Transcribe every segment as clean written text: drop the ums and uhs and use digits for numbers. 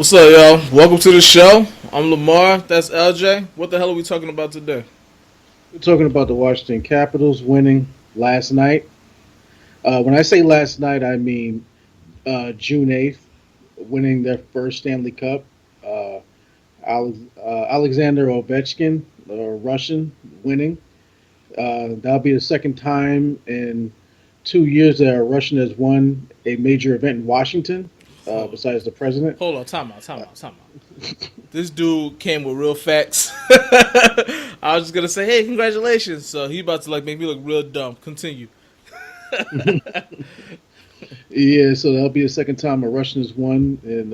What's up, y'all? Welcome to the show. I'm Lemar. That's LJ. What the hell are we talking about today? We're talking about the Washington Capitals winning last night. When I say last night, I mean June 8th, winning their first Stanley Cup. Uh, Alexander Ovechkin, Russian, winning. That'll be the second time in 2 years that a Russian has won a major event in Washington, Hold, besides the president. hold on. Time out. Time Uh, out. Time out. This dude came with real facts. I was just gonna say, hey, congratulations. So he about to make me look real dumb. Continue. yeah, so that'll be the second time a Russian has won in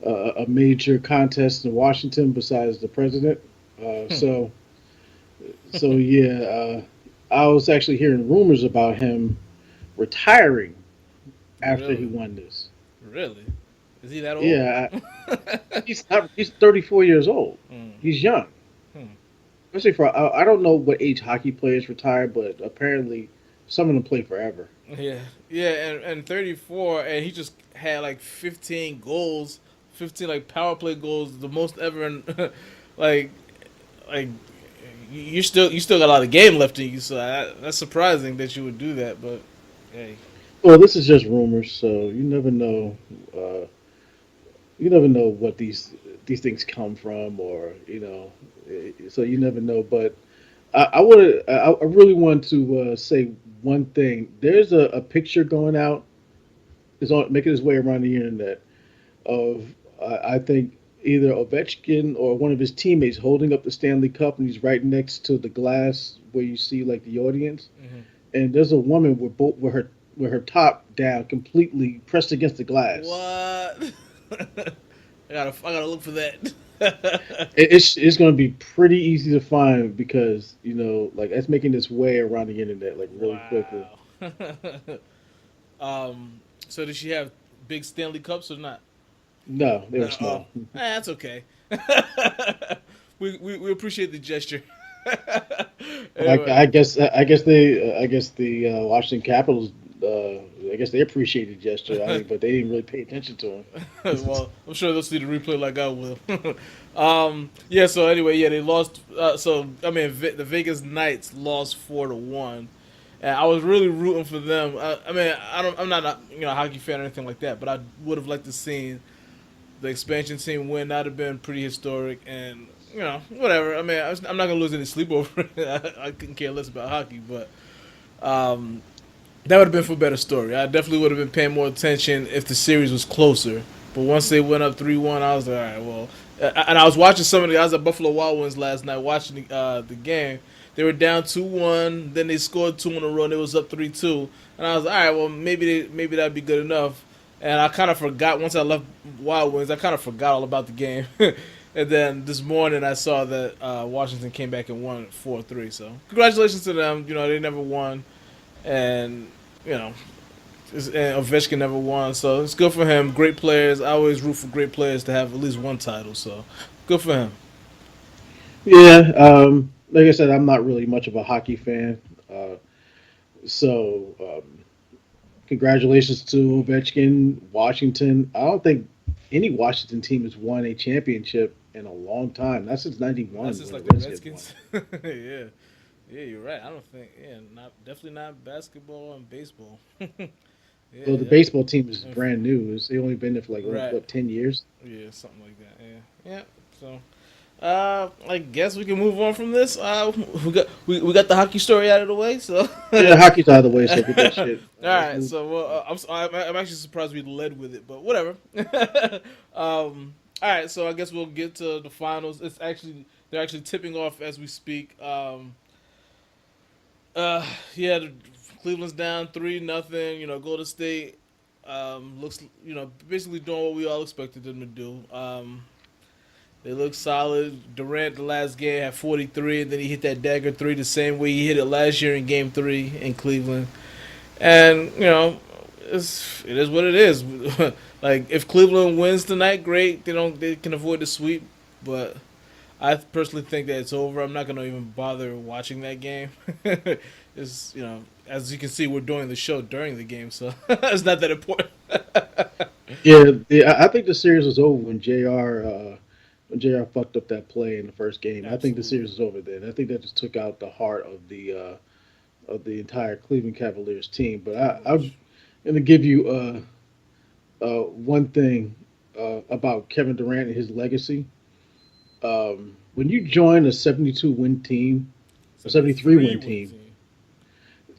a major contest in Washington besides the president. Uh, Hmm. so so yeah, I was actually hearing rumors about him retiring after he Really? won this. Really? Is he that old? Yeah, he's not. He's 34 years old. Hmm. He's young, Hmm. especially for I don't know what age hockey players retire, but apparently some of them play forever. Yeah. Yeah. And 34, and he just had like 15 goals, 15 power play goals, the most ever. In, like like you still got a lot of game left in you, so that's surprising that you would do that. But hey, Well, this is just rumors, so you never know. Uh, you never know what these things come from, or so you never know. But I really want to say one thing. There's a picture going out. It's on making its way around the internet of I think either Ovechkin or one of his teammates holding up the Stanley Cup, and he's right next to the glass where you see like the audience. mm-hmm. And there's a woman with her top down, completely pressed against the glass. What? I gotta look for that. It's going to be pretty easy to find because like it's making its way around the internet like really quickly. Wow. So does she have big Stanley Cups or not? No, they were Oh, small. that's okay. We appreciate the gesture. Anyway, I guess the Washington Capitals. I guess they appreciated the gesture. I mean, but they didn't really pay attention to him. well, I'm sure they'll see the replay like I will. Yeah. So anyway, yeah, they lost. So I mean, the Vegas Knights lost 4-1, and I was really rooting for them. I mean, I'm not a hockey fan or anything like that, but I would have liked to see the expansion team win. That'd have been pretty historic, and whatever. I mean, I'm not gonna lose any sleep over it. I couldn't care less about hockey, but um, that would have been for a better story. I definitely would have been paying more attention if the series was closer. But once they went up 3-1, I was like, all right, well. And I was watching some of the guys at Buffalo Wild Wings last night, watching the game. They were down 2-1, then they scored two in a row, and it was up 3-2. And I was like, all right, well, maybe that'd be good enough. And I kind of forgot, once I left Wild Wings, I kind of forgot all about the game. And then this morning I saw that Washington came back and won 4-3. So congratulations to them. They never won. And you know, and Ovechkin never won, so it's good for him. Great players. I always root for great players to have at least one title, so good for him. Yeah, like I said, I'm not really much of a hockey fan, so congratulations to Ovechkin, Washington. I don't think any Washington team has won a championship in a long time. Not since '91 That's just when like the the Redskins won. Redskins. Yeah, yeah, you're right. I don't think, yeah, not definitely not basketball and baseball. Yeah, Well, the yeah, baseball team is brand new. They only been there for like right. 10 years. Yeah, something like that. Yeah, yeah. So, I guess we can move on from this. We got the hockey story out of the way, so. Yeah, hockey's out of the way, so get that shit. All Let's right, move. so well, I'm actually surprised we led with it, but whatever. All right, so I guess we'll get to the finals. They're actually tipping off as we speak. Yeah, Cleveland's down 3-0. Golden State looks basically doing what we all expected them to do. They look solid. Durant the last game had 43, and then he hit that dagger three the same way he hit it last year in Game 3 in Cleveland. And it is what it is. Like if Cleveland wins tonight, great. They can avoid the sweep, but I personally think that it's over. I'm not gonna even bother watching that game. It's as you can see, we're doing the show during the game, so it's not that important. Yeah, I think the series was over when Jr. fucked up that play in the first game. I think the Absolutely. series was over then. I think that just took out the heart of the entire Cleveland Cavaliers team. But Pretty I'm much. going to give you one thing about Kevin Durant and his legacy. When you join a 72 win team, a 73 73 win win team,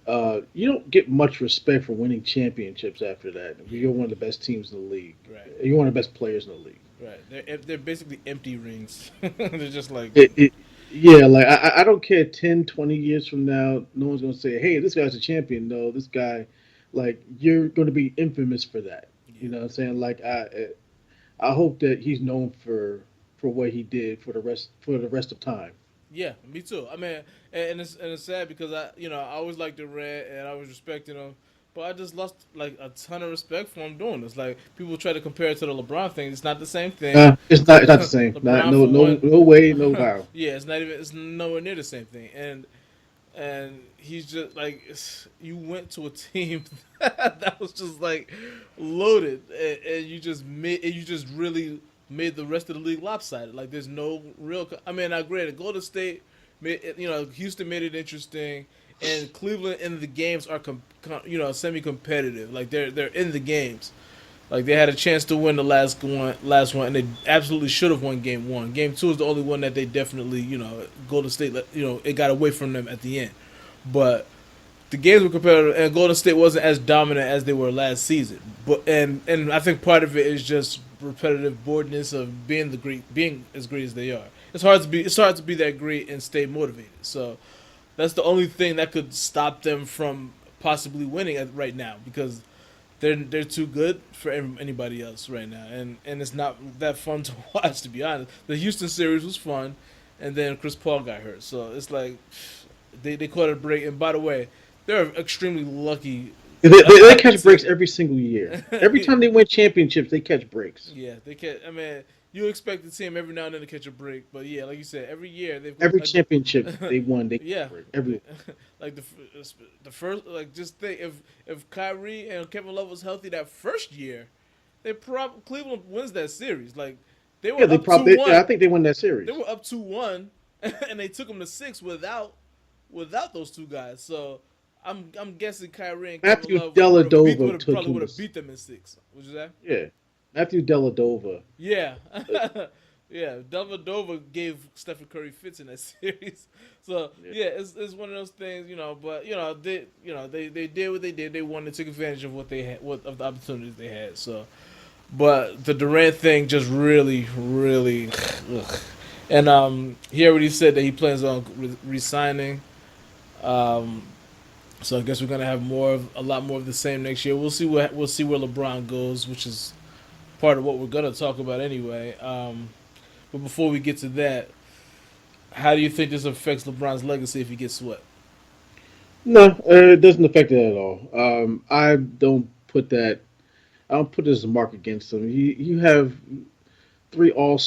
team. you don't get much respect for winning championships after that. Yeah. You're one of the best teams in the league. Right. You're one of the best players in the league. Right. They're basically empty rings. They're just like It, yeah, like I don't care 10, 20 years from now, no one's gonna say, "Hey, this guy's a champion." No, this guy, like you're gonna be infamous for that. You yeah. know what I'm saying? Like I hope that he's known for what he did for the rest of time. Yeah, me too. I mean, and it's sad because I always liked Durant and I was respecting him, but I just lost like a ton of respect for him doing this. Like people try to compare it to the LeBron thing. It's not the same thing. It's not the same. Not LeBron for one, no way, no how. yeah, it's nowhere near the same thing. And he's just like you went to a team that was just like loaded, and you just really made the rest of the league lopsided. Like there's no real. I mean, I agree. Golden State, Houston made it interesting, and Cleveland in the games are semi competitive. Like they're in the games. Like they had a chance to win the last one, and they absolutely should have won game one. Game two is the only one that they definitely, Golden State, it got away from them at the end. But the games were competitive, and Golden State wasn't as dominant as they were last season. But and I think part of it is just repetitive boredness of being as great as they are. It's hard to be that great and stay motivated. So that's the only thing that could stop them from possibly winning right now because they're too good for anybody else right now, and it's not that fun to watch. To be honest, the Houston series was fun, and then Chris Paul got hurt, so it's like they caught a break. And by the way, they're extremely lucky. They catch breaks every single year. Every time they win championships, they catch breaks. Yeah, they can. I mean, you expect the team every now and then to catch a break, but yeah, like you said, every year they've Every championship they won, they catch a yeah, break. Every like the first like just think if Kyrie and Kevin Love was healthy that first year, Cleveland wins that series. Like they yeah, were up two I one, think they won that they series. were up 2-1, and they took them to six without those two guys. So I'm guessing Kyrie and Kevin Matthew Love Dellavedova took probably him would to have beat them in six. Would you say? yeah. Matthew Dellavedova. Yeah. uh, Yeah, Dellavedova gave Stephen Curry fits in that series, so yeah. yeah, it's one of those things, But they did what they did. They wanted to take advantage of what they had, what of the opportunities they had. So, but the Durant thing just really, really, ugh. And he already said that he plans on resigning. Um, so I guess we're gonna have a lot more of the same next year. We'll see where LeBron goes, which is part of what we're gonna talk about anyway. But before we get to that, how do you think this affects LeBron's legacy if he gets swept? No, it doesn't affect it at all. I don't put that. I don't put this as a mark against him. You have four all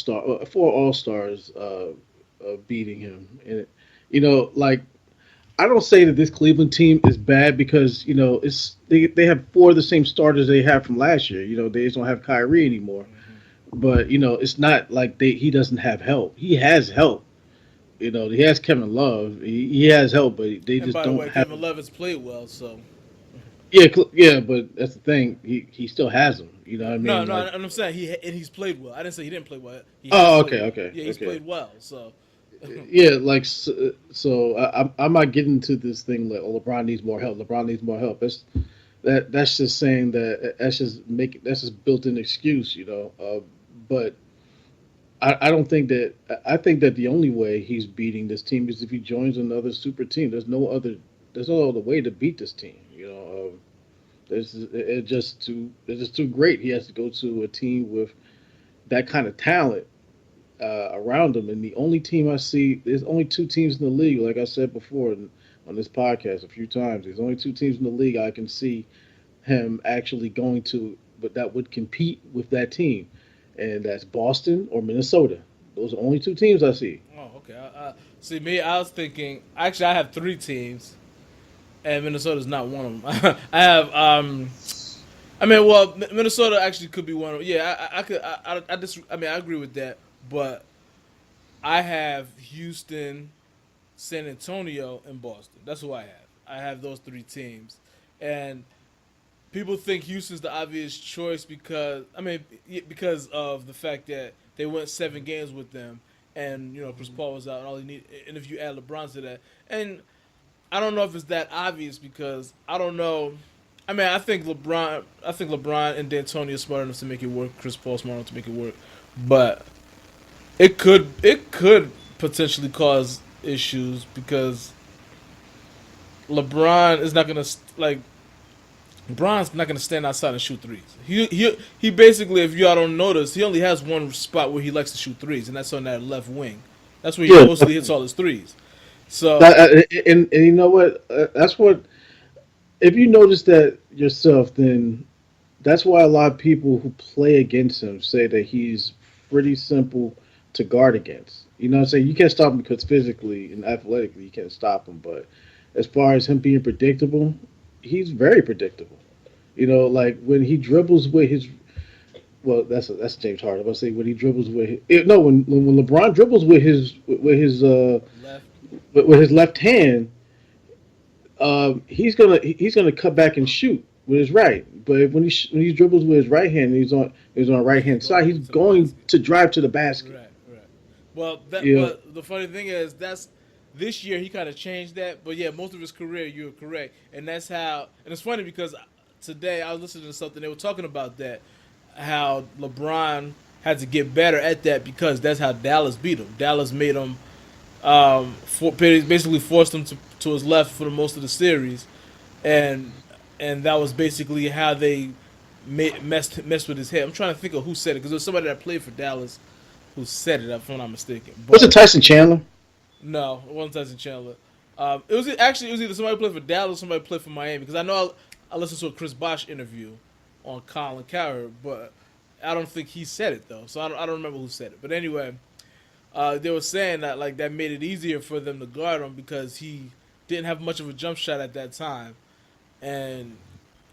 stars beating him, and like I don't say that this Cleveland team is bad because they have four of the same starters they had from last year. They just don't have Kyrie anymore. But it's not like he doesn't have help. He has help. He has Kevin Love. He has help, but they And just by the don't way, have. Kevin Love has played well, so Yeah, yeah, but that's the thing. He still has them. You know what I no, mean? no, Like, I'm saying he's played well. I didn't say he didn't play well. He has oh, played okay, well. okay, Yeah, he's okay. played well. So Yeah, like so I'm not getting into this thing like, oh, LeBron needs more help. LeBron needs more help. That's just saying that's just built-in excuse. But I don't think that I think that the only way he's beating this team is if he joins another super team. There's no other way to beat this team. It's just too great. He has to go to a team with that kind of talent around him. And the only team I see, there's only two teams in the league. Like I said before on this podcast a few times, there's only two teams in the league I can see him actually going to, but that would compete with that team, and that's Boston or Minnesota. Those are the only two teams I see. oh, okay. See me. I was thinking. Actually, I have 3 teams, and Minnesota's not one of them. I have I mean, well, Minnesota actually could be one of. Yeah, I could. I just. I mean, I agree with that, but I have Houston, San Antonio, and Boston. That's who I have. I have those three teams, and people think Houston's the obvious choice because because of the fact that they went 7 games with them, and Chris Paul was out, and all he need. And if you add LeBron to that, and I don't know if it's that obvious because I don't know. I mean, I think LeBron and D'Antoni are smart enough to make it work. Chris Paul smart enough to make it work, but it could potentially cause issues because LeBron is not gonna like LeBron's not gonna stand outside and shoot threes. He basically, if y'all don't notice, he only has one spot where he likes to shoot threes, and that's on that left wing. That's where he Yeah, mostly hits all his threes. So that, and you know what? That's what. If you notice that yourself, then that's why a lot of people who play against him say that he's pretty simple to guard against. You know what I'm saying? You can't stop him because physically and athletically you can't stop him, but as far as him being predictable, he's very predictable. You know, like when he dribbles with his well, that's James Harden. I was say when he dribbles with no when LeBron dribbles left, with his left hand, he's gonna cut back and shoot with his right. But when he dribbles with his right hand, he's on the right he's hand going side. He's to the going basket. to drive to the basket. Right, right. Well, You know, but the funny thing is that's this year he kind of changed that. But yeah, most of his career you're correct, and that's how. And it's funny because today I was listening to something they were talking about that how LeBron had to get better at that because that's how Dallas beat him. Dallas made him basically forced him to his left for the most of the series, and that was basically how they messed with his head. I'm trying to think of who said it because there was somebody that played for Dallas who said it, if I'm not mistaken. was it But Tyson Chandler? no, it wasn't Tyson Chandler. It was either somebody played for Dallas or somebody played for Miami because I know I listened to a Chris Bosh interview on Colin Cowherd, but I don't think he said it though, so I don't remember who said it. But anyway, they were saying that like that made it easier for them to guard him because he didn't have much of a jump shot at that time, and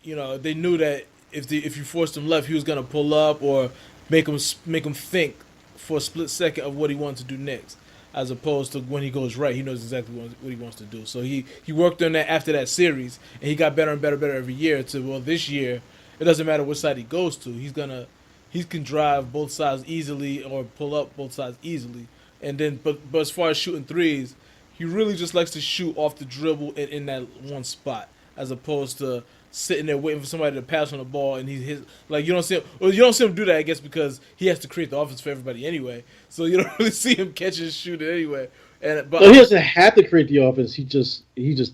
they knew that if you forced him left, he was gonna pull up or make him think for a split second of what he wanted to do next, as opposed to when he goes right, he knows exactly what he wants to do. So he worked on that after that series, and he got better and better every year. To well, this year, it doesn't matter which side he goes to, he can drive both sides easily or pull up both sides easily. And then, but as far as shooting threes, he really just likes to shoot off the dribble in that one spot, as opposed to sitting there waiting for somebody to pass on the ball and he hit like you don't see him do that I guess because he has to create the offense for everybody anyway. So you don't really see him catching and shooting anyway. And but No, he doesn't have to create the offense. He just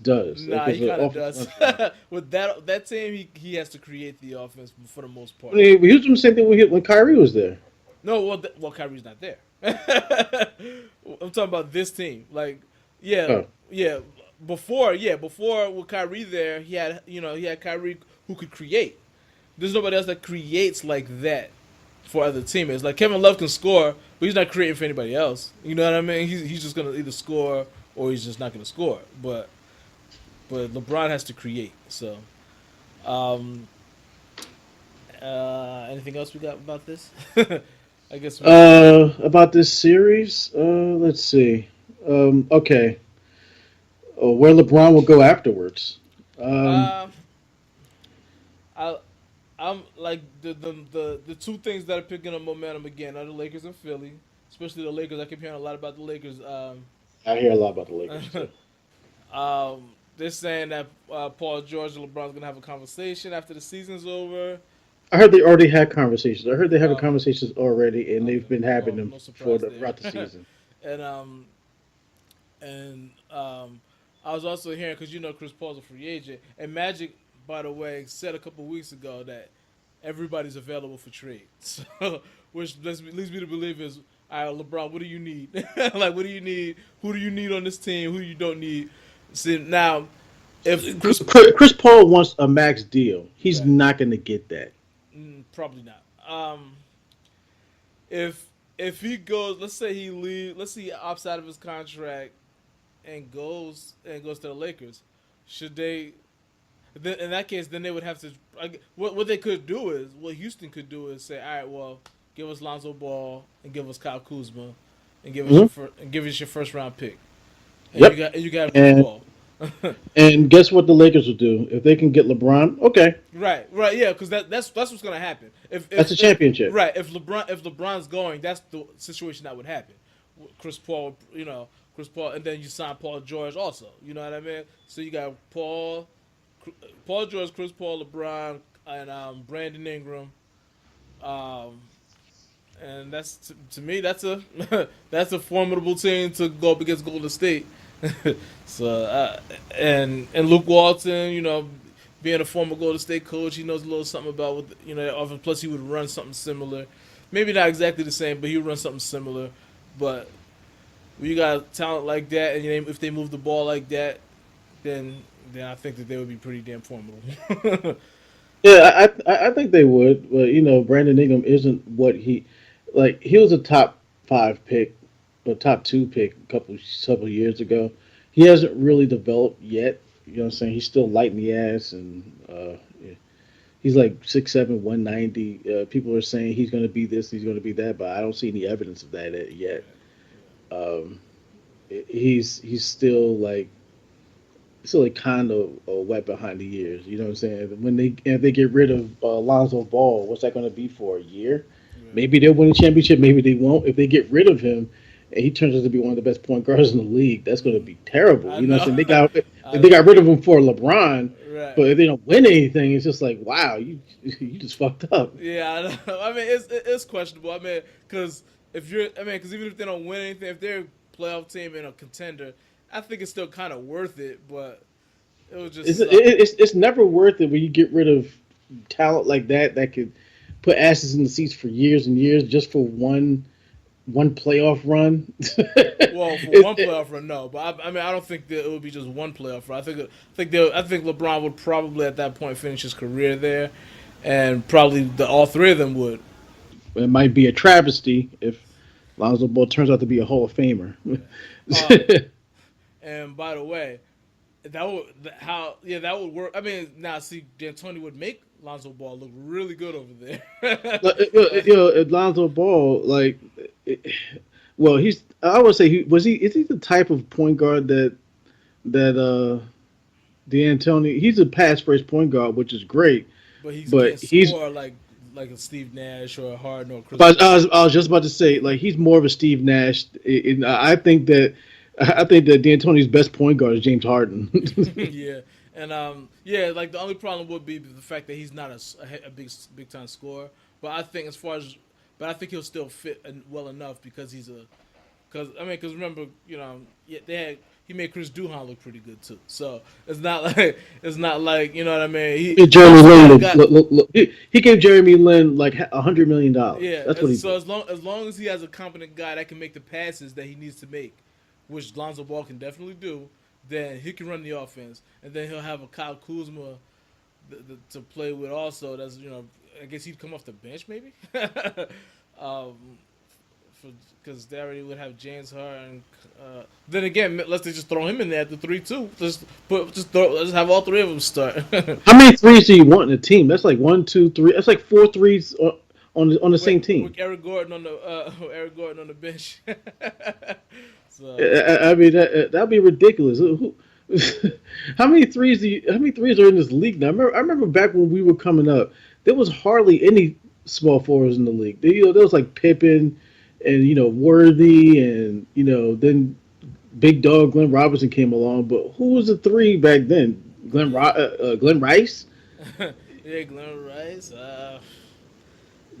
does nah, because he the kind of offense does. comes from him. With that team, he has to create the offense for the most I part. mean, he was doing the same thing when Kyrie was there. No, well, Kyrie's not there. I'm talking about this team. Like, yeah, Oh. yeah. Before with Kyrie there, he had Kyrie who could create. There's nobody else that creates like that for other teammates. Like Kevin Love can score, but he's not creating for anybody else. You know what I mean? He's just gonna either score or he's just not gonna score. But LeBron has to create. So, um, anything else we got about this? I guess we. About this series, let's see. Okay, where LeBron will go afterwards. Um, Um, I I'm like the two things that are picking up momentum again are the Lakers and Philly, especially the Lakers. I keep hearing a lot about the Lakers. I hear a lot about the Lakers too. They're saying that Paul George and LeBron's gonna have a conversation after the season's over. I heard they already had conversations. I heard they having Oh, conversations already, and they've okay. been having Well, them no surprise throughout the there. season. and and I was also hearing because Chris Paul's a free agent, and Magic, by the way, said a couple weeks ago that everybody's available for trade. So, which leads me to believe is, all right, LeBron, what do you need? Like, what do you need? Who do you need on this team? Who you don't need? See now, if Chris, Chris Paul wants a max deal. He's right, not going to get that. probably not. If he goes, let's say he leave, let's say he opts out of his contract and goes to the Lakers, should they? Then, in that case, then they would have to. What they could do is what Houston could do is say, all right, well, give us Lonzo Ball and give us Kyle Kuzma, and Hmm. give us your first round pick, Yep. and you got Chris And Paul. and guess what the Lakers will do if they can get LeBron? Okay, Right, yeah, because that's what's gonna happen. that's a If championship. right, if LeBron's going, that's the situation that would happen. Chris Paul, Chris Paul, and then you sign Paul George also. You know what I mean? So you got Paul George, Chris Paul, LeBron, and Brandon Ingram. Um, and to me that's a that's a formidable team to go up against Golden State. so and Luke Walton, being a former Golden State coach, he knows a little something about that offense. Plus, he would run something similar, maybe not exactly the same, but he would run something similar. But when you got talent like that, and if they move the ball like that, then I think that they would be pretty damn formidable. Yeah, I think they would, but Brandon Ingram isn't what he was a top five pick, or top two pick several years ago. He hasn't really developed yet. You know what I'm saying? He's still light in the ass, and yeah. He's like 6'7", 190. People are saying he's going to be this, he's going to be that, but I don't see any evidence of that yet. Um, he's still like kind of wet behind the ears. You know what I'm saying? If they get rid of Lonzo Ball, what's that going to be for a year? Maybe they'll win a championship. Maybe they won't. If they get rid of him, and he turns out to be one of the best point guards in the league, that's going to be terrible. I You know what know. I'm saying? I They got know. rid of him for LeBron, Right. but if they don't win anything, it's just like wow, you just fucked up. Yeah, I know. I mean, it's questionable. I mean, because even if they don't win anything, if they're a playoff team and a contender, I think it's still kind of worth it. But it would It's just it, suck. it's never worth it when you get rid of talent like that could put asses in the seats for years and years just for one playoff run. Well, for one playoff run, no. But I mean, I don't think that it would be just one playoff run. I think LeBron would probably at that point finish his career there, and probably all three of them would. It might be a travesty if Lonzo Ball turns out to be a Hall of Famer. Uh, and by the way, that would work. I mean, now see, D'Antoni would make Lonzo Ball look really good over there. Lonzo Ball, like, well, I would say is he the type of point guard that D'Antoni? He's a pass first point guard, which is great, But he but can't he's. score like a Steve Nash or a Harden or Chris But Paul. I was just about to say, like, he's more of a Steve Nash. I think that D'Antoni's best point guard is James Harden. Yeah, and yeah, like the only problem would be the fact that he's not a big time scorer. But I think but I think he'll still fit well enough because because remember, yeah, he made Chris Duhon look pretty good too. So it's not like you know what I mean. He Jeremy also got Lin, a guy. look, he gave Jeremy Lin like $100 million. Yeah, That's what he so did. as long as he has a competent guy that can make the passes that he needs to make, which Lonzo Ball can definitely do, then he can run the offense, and then he'll have a Kyle Kuzma to play with also. That's I guess he'd come off the bench maybe, um, because they already would have James Harden. Then again, let's just throw him in there at the 3-2. Let's have all three of them start. How many threes do you want in a team? That's like one, two, three. That's like four threes on the same team. with Eric Gordon on the bench. so I mean, that'd be ridiculous. How many threes are in this league now? I remember back when we were coming up, there was hardly any small forwards in the league. There was like Pippen and Worthy and then Big Dog Glenn Robinson came along. But who was the three back then? Glenn Rice, yeah, Glenn Rice. I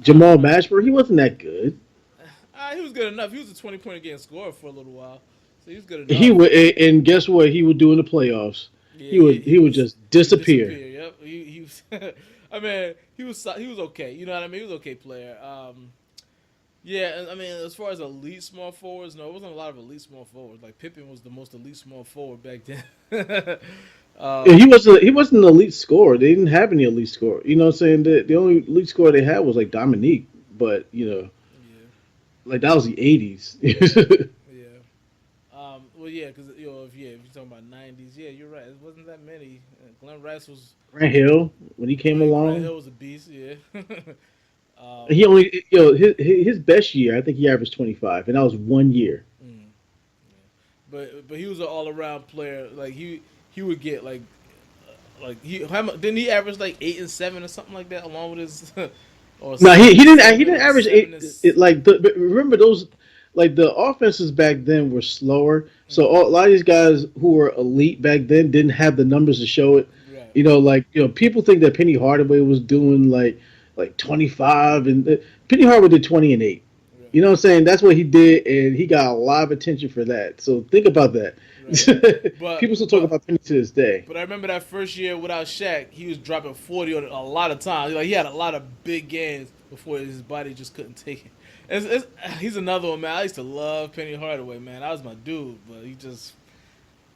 don't Jamal know. Mashburn. He wasn't that good. He was good enough. He was a 20 point a game scorer for a little while, so he was good He enough. would, and guess what he would do in the playoffs? Yeah, He would just he would disappear. disappear. Yep, he was. I mean, he was okay. You know what I mean? He was an okay player. Yeah, and I mean, as far as elite small forwards, no, it wasn't a lot of elite small forwards. Like Pippen was the most elite small forward back then. Yeah, um, he wasn't an elite scorer. They didn't have any elite scorer. You know what I'm saying? The only elite scorer they had was like Dominique, but yeah, like that was the '80s. yeah. well, yeah, because if you're talking about '90s, yeah, you're right. It wasn't that many. Glenn Rice was Grant Hill when he came Grant along, Hill was a beast. Yeah. he um, only his best year. I think he averaged 25, and that was 1 year. mm, but he was an all around player. Like he would get didn't he average like 8 and 7 or something like that along with his or No, he, he didn't he seven didn't or average seven eight. is. It, like the, but remember those like the offenses back then were slower, so Mm, a lot of these guys who were elite back then didn't have the numbers to show it. right, People think that Penny Hardaway was doing like 25, and Penny Hardaway did 20 and 8. right, You know what I'm saying? That's what he did, and he got a lot of attention for that. So think about that. right. People But still talk but about Penny to this day. But I remember that first year without Shaq, he was dropping 40 on a lot of times. Like he had a lot of big games before his body just couldn't take it. He's another one, man. I used to love Penny Hardaway, man. That was my dude, but he just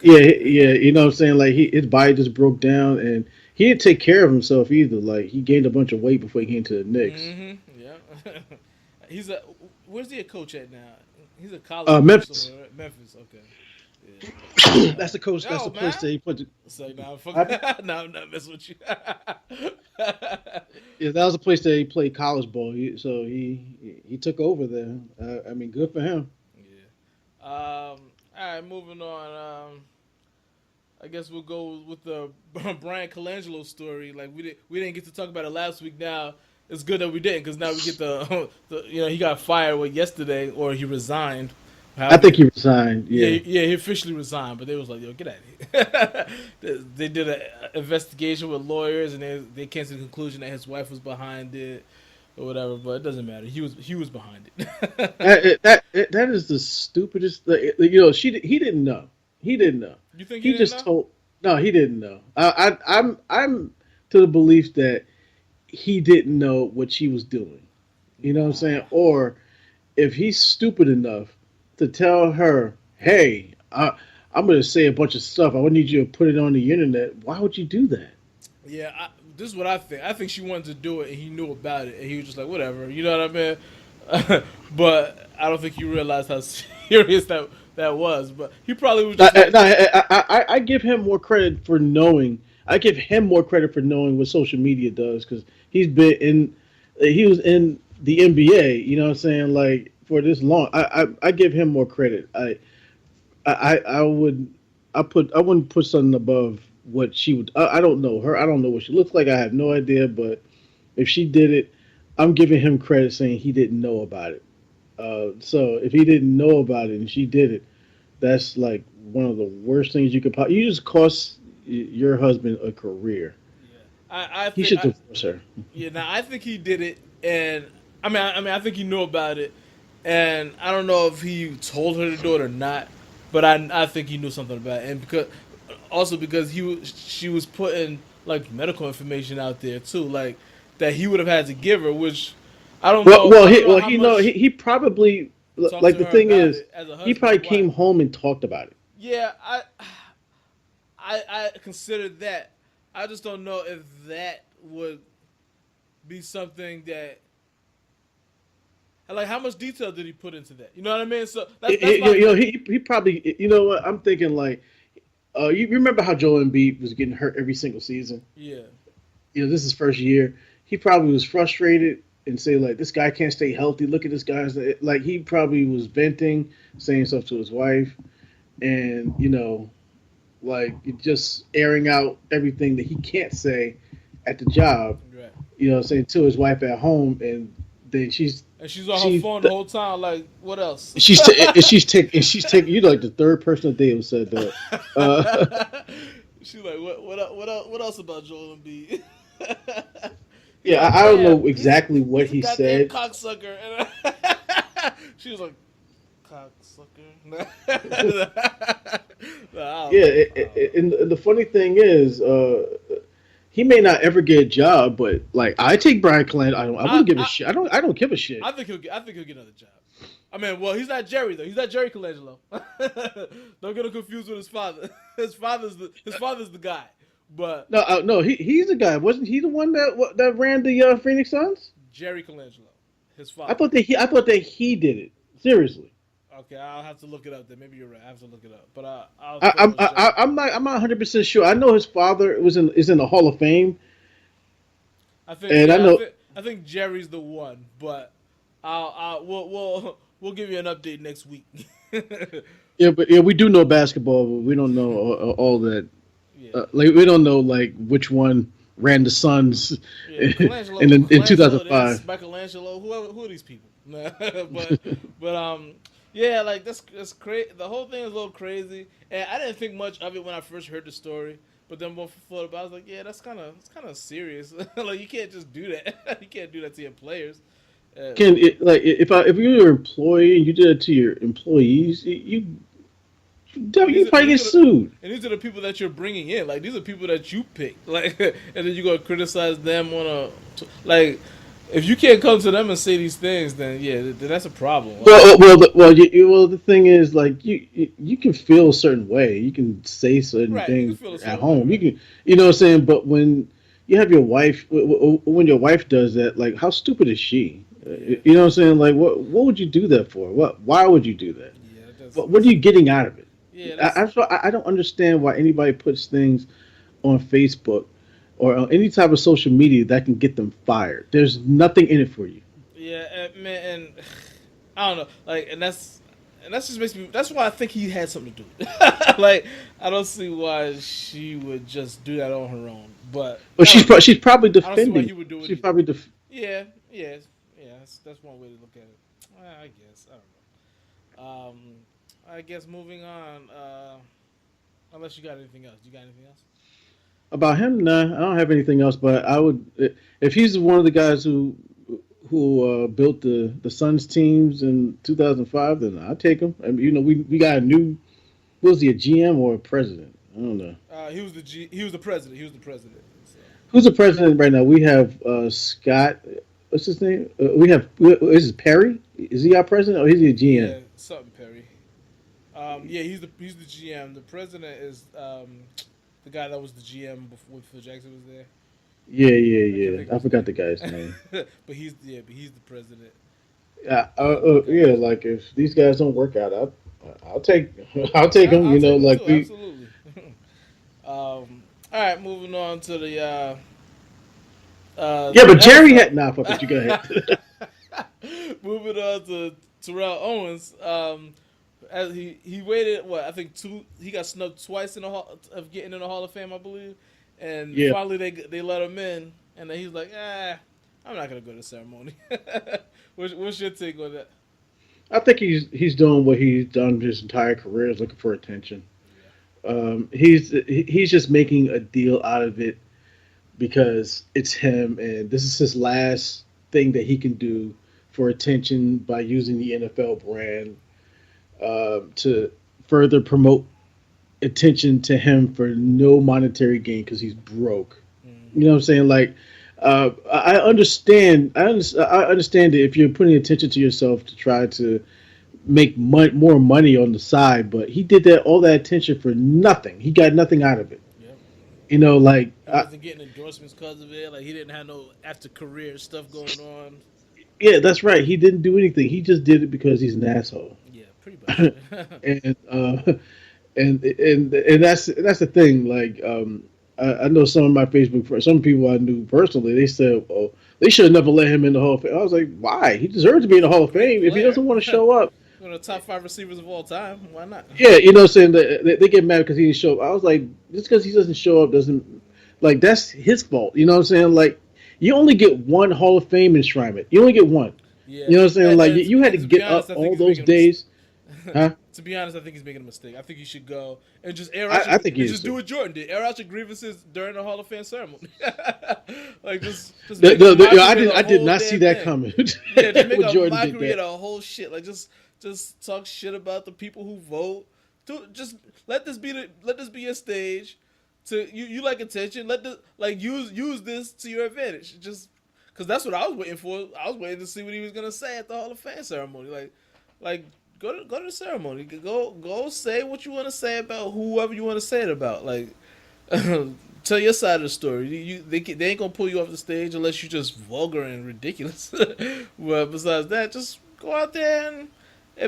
Yeah, couldn't do it. yeah, you know what I'm saying? Like his body just broke down, and he didn't take care of himself either. Like he gained a bunch of weight before he came to the Knicks. Yeah. he's a where's he a coach at now? He's a college coach Memphis. somewhere, right? Memphis. Okay. Yeah. That's the coach. That's Yo, the place that man. he put. So now, I, now I'm not messing with you. yeah, that was the place that he played college ball. So he took over there. I mean, good for him. Yeah. All right, moving on. I guess we'll go with the Brian Colangelo story. Like we didn't get to talk about it last week. Now it's good that we didn't because now we get the he got fired yesterday or he resigned. I However, think he resigned. yeah, Yeah, he officially resigned. But they was like, yo, get out of here. They did an investigation with lawyers and they came to the conclusion that his wife was behind it or whatever. But it doesn't matter. He was behind it. that is the stupidest. He didn't know. He didn't know. You think he He didn't just know? told. No, he didn't know. I'm to the belief that he didn't know what she was doing. You know what I'm saying? Nah. Or if he's stupid enough to tell her, "Hey, I'm going to say a bunch of stuff. I need you to put it on the internet." Why would you do that? Yeah, this is what I think. I think she wanted to do it, and he knew about it, and he was just like, whatever. You know what I mean? But I don't think he realized how serious that was. But he probably was just like, I give him more credit for knowing. I give him more credit for knowing what social media does because he was in the NBA. You know what I'm saying? Like for this long, I give him more credit. I would I wouldn't put something above what she would. I don't know her. I don't know what she looks like. I have no idea. But if she did it, I'm giving him credit saying he didn't know about it. So if he didn't know about it and she did it, that's like one of the worst things you could. You just cost your husband a career. yeah. I He think, should divorce her. yeah. Now I think he did it, and I think he knew about it, and I don't know if he told her to do it or not, but I think he knew something about it, and because she was putting like medical information out there too, like that he would have had to give her, which I don't Well, know. I don't know how he know much he probably talked like to the her thing about is it as a he husband probably and wife. came home and talked about it. Yeah, I consider that. I just don't know if that would be something that like how much detail did he put into that? You know what I mean? So that's my thing. He probably you know what I'm thinking like you remember how Joel Embiid was getting hurt every single season? Yeah, This is his first year. He probably was frustrated and say like, "This guy can't stay healthy. Look at this guy's." Like he probably was venting, saying stuff to his wife, and like just airing out everything that he can't say at the job. right. Saying to his wife at home, and then And she's on her she's phone the whole time. Like, what else? she's taking you like the third person today who said that. She's like, what else about Joel Embiid? He's Yeah, like, I don't damn, know exactly what he's a he goddamn said. cocksucker. She was like, cocksucker. Nah, Yeah, I don't know. and the funny thing is, he may not ever get a job, but like I take Brian Clan. I wouldn't give a I, shit. I don't give a shit. I think he'll get another job. I mean, well, he's not Jerry though. He's not Jerry Colangelo. Don't get him confused with his father. His father's the guy. But No, no, he's the guy. Wasn't he the one that ran the Phoenix Suns? Jerry Colangelo, his I father. thought that he did it. Seriously. Okay, I'll have to look it up. Then maybe you're right. I have to look it up. But I'll I, pretty much judge. I'm not 100% sure. I know his father is in the Hall of Fame, I think and I yeah. know I think Jerry's the one. But we'll give you an update next week. yeah, but yeah, we do know basketball, but we don't know all that. Yeah. Like we don't know like which one ran the Suns Yeah, in Colangelo, this 2005. Michelangelo, who are these people? but yeah, like that's crazy. The whole thing is a little crazy, and I didn't think much of it when I first heard the story. But then more thought about, it, I was like, yeah, it's kind of serious. Like you can't just do that. You can't do that to your players. Can it, like if you're your employee and you did it to your employees, And you probably get sued. these are the people that you're bringing in. Like these are people that you pick. Like, and then you go criticize them on a like. If you can't come to them and say these things, then yeah, that's a problem. Like, Well, the thing is, like, you can feel a certain way. You can say certain right? You can things feel a at certain way, home. You right? can, you know what I'm saying. But when you have your wife, when your wife does that, like, how stupid is she? Yeah, You know what I'm saying? Like, what would you do that for? Why would you do that? yeah. What are you getting out of it? Yeah, that's I don't understand why anybody puts things on Facebook or on any type of social media that can get them fired. There's nothing in it for you. yeah, man, and I don't know, like, and that's just makes me. That's why I think he had something to do with it. Like, I don't see why she would just do that on her own. But But I don't know. she's probably I don't see why defending. he would do it She's either. probably Yeah, yeah, yeah. That's one way to look at it. I guess I don't know. I guess moving on. Unless you got anything else, you got anything else? about him. Nah, I don't have anything else. But I would if he's one of the guys who built the Suns teams in 2005, then I'd take him. I mean, we got a new. Was he a GM or a president? I don't know. He was the president. He was the president. So. Who's the president right now? We have Scott. What's his name? We have. Is it Perry? Is he our president or is he a GM? Yeah, something Perry. Yeah, he's the GM. The president is the guy that was the GM before when Phil Jackson was there. Yeah, I can't yeah, think yeah. of I his forgot the name. guy's name. But he's the president. Yeah. Like if these guys don't work out, I'll take I'll take them. I'll You know, take him like too. we. Absolutely. All right, moving on to Yeah, but Jerry NFL. had nah. Fuck it. You go ahead. Moving on to Terrell Owens. As he waited what I think two. He got snubbed twice in the hall of getting in the Hall of Fame, I believe. And Yeah, finally they let him in, and then he's like, I'm not gonna go to the ceremony. What's your take on that? I think he's doing what he's done his entire career is looking for attention. Yeah. He's just making a deal out of it because it's him, and this is his last thing that he can do for attention by using the NFL brand to further promote attention to him for no monetary gain because he's broke. You know what I'm saying? Like, I understand. I understand that if you're putting attention to yourself to try to make more money on the side, but he did that all that attention for nothing. He got nothing out of it. Yep. You know, like He wasn't getting endorsements because of it. Like he didn't have no after career stuff going on. yeah, that's right. He didn't do anything. He just did it because he's an asshole. Yeah, pretty much. and and that's the thing. Like, I know some of my Facebook friends, some people I knew personally, they said, "Oh, they should have never let him in the Hall of Fame." I was like, "Why? He deserves to be in the Hall of Great Fame. If he player. doesn't want to show up, One of the top five receivers of all time. Why not? yeah, you know, what I'm saying they get mad because he didn't show up." I was like, just because he doesn't show up doesn't like that's his fault. You know what I'm saying? Like, you only get one Hall of Fame enshrinement. You only get one. Yeah. You know what I'm saying? Like, you had to To be get honest, up I think all he's those making a mistake. days, huh? To be honest, I think he's making a mistake. I think he should go and just air out I think he and is just do too. what Jordan did. Air out your grievances during the Hall of Fame ceremony. Like just The, make a the, the, mockery of I the did whole not see damn that thing. coming. Yeah, just make when a Jordan did mockery of that. the whole shit. Like just talk shit about the people who vote. Just let this be a stage. You like attention. Let this like use this to your advantage. Just because that's what I was waiting for. I was waiting to see what he was gonna say at the Hall of Fame ceremony. Like go to the ceremony. Go say what you want to say about whoever you want to say it about. Like tell your side of the story. They ain't gonna pull you off the stage unless you just vulgar and ridiculous. But besides that, just go out there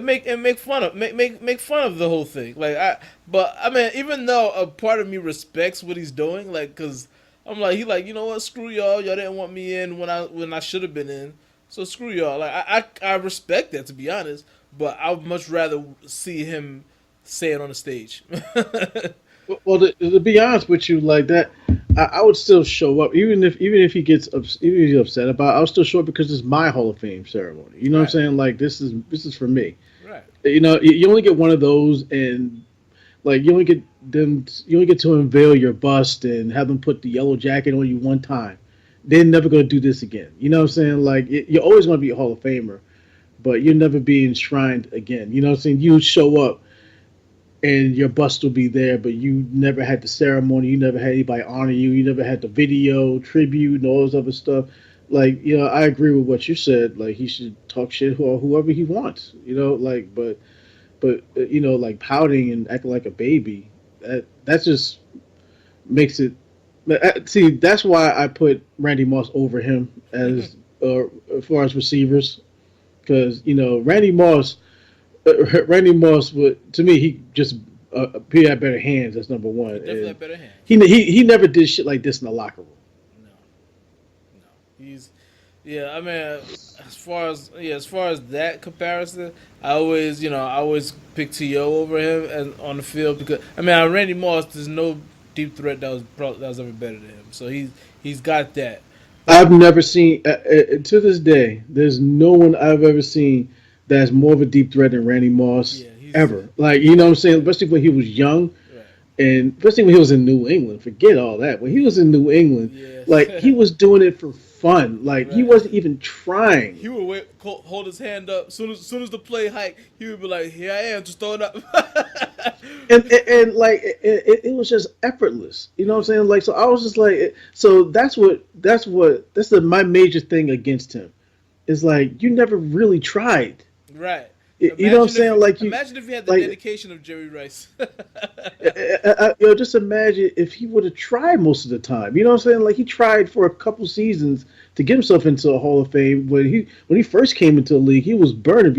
make fun of make fun of the whole thing. But I mean, even though a part of me respects what he's doing, like, cause I'm like, he like, you know what, screw y'all didn't want me in when I should have been in, so screw y'all. Like, I respect that, to be honest, but I would much rather see him say it on the stage. Well, to be honest with you, like that, I would still show up, even if he gets even if he's upset about it, I'll still show up because it's my Hall of Fame ceremony. You know what I'm Right, saying? Like this is for me. right. You know, you only get one of those, and like you only get to unveil your bust and have them put the yellow jacket on you one time. They're never gonna do this again. You know what I'm saying? Like you're always gonna be a Hall of Famer, but you'll never be enshrined again. You know what I'm saying? You show up and your bust will be there, but you never had the ceremony, you never had anybody honor you, you never had the video tribute and all this other stuff. Like, you know, I agree with what you said. Like, he should talk shit or whoever he wants. You know, like, but you know, like pouting and acting like a baby, that just makes it. See, that's why I put Randy Moss over him as far as receivers, because you know Randy Moss would, to me, he had better hands. That's number one. He definitely And had better hands. he never did shit like this in the locker room. No, no. He's yeah. I mean, as far as that comparison, I always pick To over him and on the field because I mean, Randy Moss, there's no deep threat that was ever better than him. So he's got that. But I've never seen to this day. There's no one I've ever seen that's more of a deep threat than Randy Moss yeah, he's ever. Like you know what I'm saying, yeah, especially when he was young. right. And especially when he was in New England, forget all that. When he was in New England, like Yeah, he was doing it for fun. Like he right. wasn't even trying. He would hold his hand up. Soon as the play hike, he would be like, "Here I am, just throw it up." And like it was just effortless. You know what I'm Yeah, saying? Like so, I was just like, so my major thing against him is like you never really tried. right. You know what I'm saying? Like you Imagine if he had the like. dedication of Jerry Rice. Just imagine if he would have tried most of the time. You know what I'm saying? Like he tried for a couple seasons to get himself into a Hall of Fame. When he first came into the league, he was burning.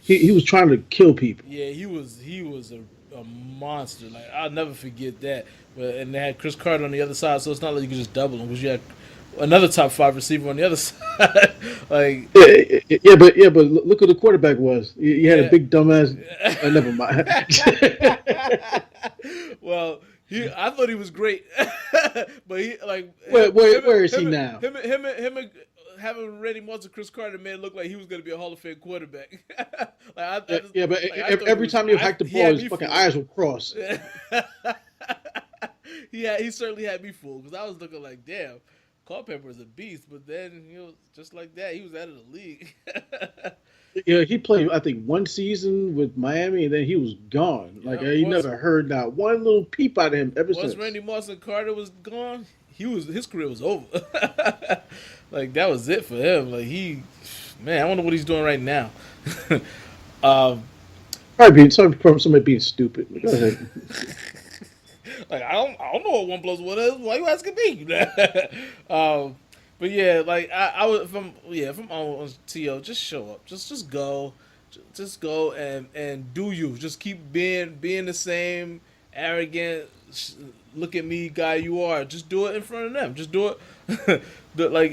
He was trying to kill people. Yeah, he was a monster. Like I'll never forget that. And they had Chris Carter on the other side, so it's not like you could just double him because you had another top five receiver on the other side. Like Yeah, but look who the quarterback was. You had a yeah. big dumbass. Never mind. Well, I thought he was great, but he like Where is he now? him and having Randy Moss and Chris Carter made it look like he was going to be a Hall of Fame quarterback. Yeah, but I thought every time you hiked the he ball, had his me fucking fooled. eyes would cross. He certainly had me fooled because I was looking like, damn, Culpepper is a beast, but then he was just like that. He was out of the league. Yeah, he played, I think, one season with Miami, and then he was gone. Like Yeah, you never heard not one little peep out of him ever once since. Randy Moss and Carter was gone, his career was over. Like that was it for him. Like man, I wonder what he's doing right now. um, Probably being sorry for somebody being stupid. Go ahead. like I don't know what 1+1 is. Why you asking me? um, but yeah, like I would if I'm on To, just show up, just go, just go and do you. Just keep being the same arrogant. Look at me, guy. You are. Just do it in front of them. Just do it.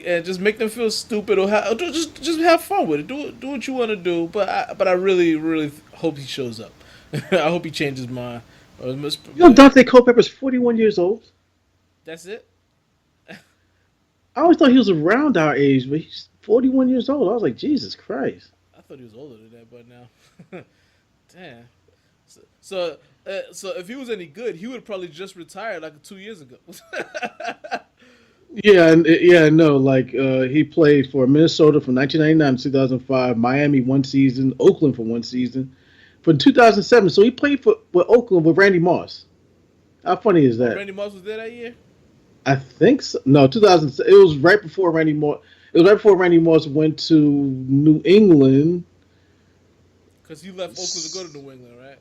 And just make them feel stupid or just have fun with it. Do what you want to do. But I really hope he shows up. I hope he changes his mind. You know, Dante Culpepper's 41 years old. That's it. I always thought he was around our age, but he's 41 years old. I was like, Jesus Christ. I thought he was older than that, but now, damn. So if he was any good, he would probably just retired like 2 years ago. Yeah, no. Like he played for Minnesota from 1999 to 2005, Miami one season, Oakland for one season, for 2007. So he played for with Oakland with Randy Moss. How funny is Oh, that? Randy Moss was there that year. I think so. No, 2000. It was right before Randy Moss. It was right before Randy Moss went to New England. Because he left Oakland to go to New England, right?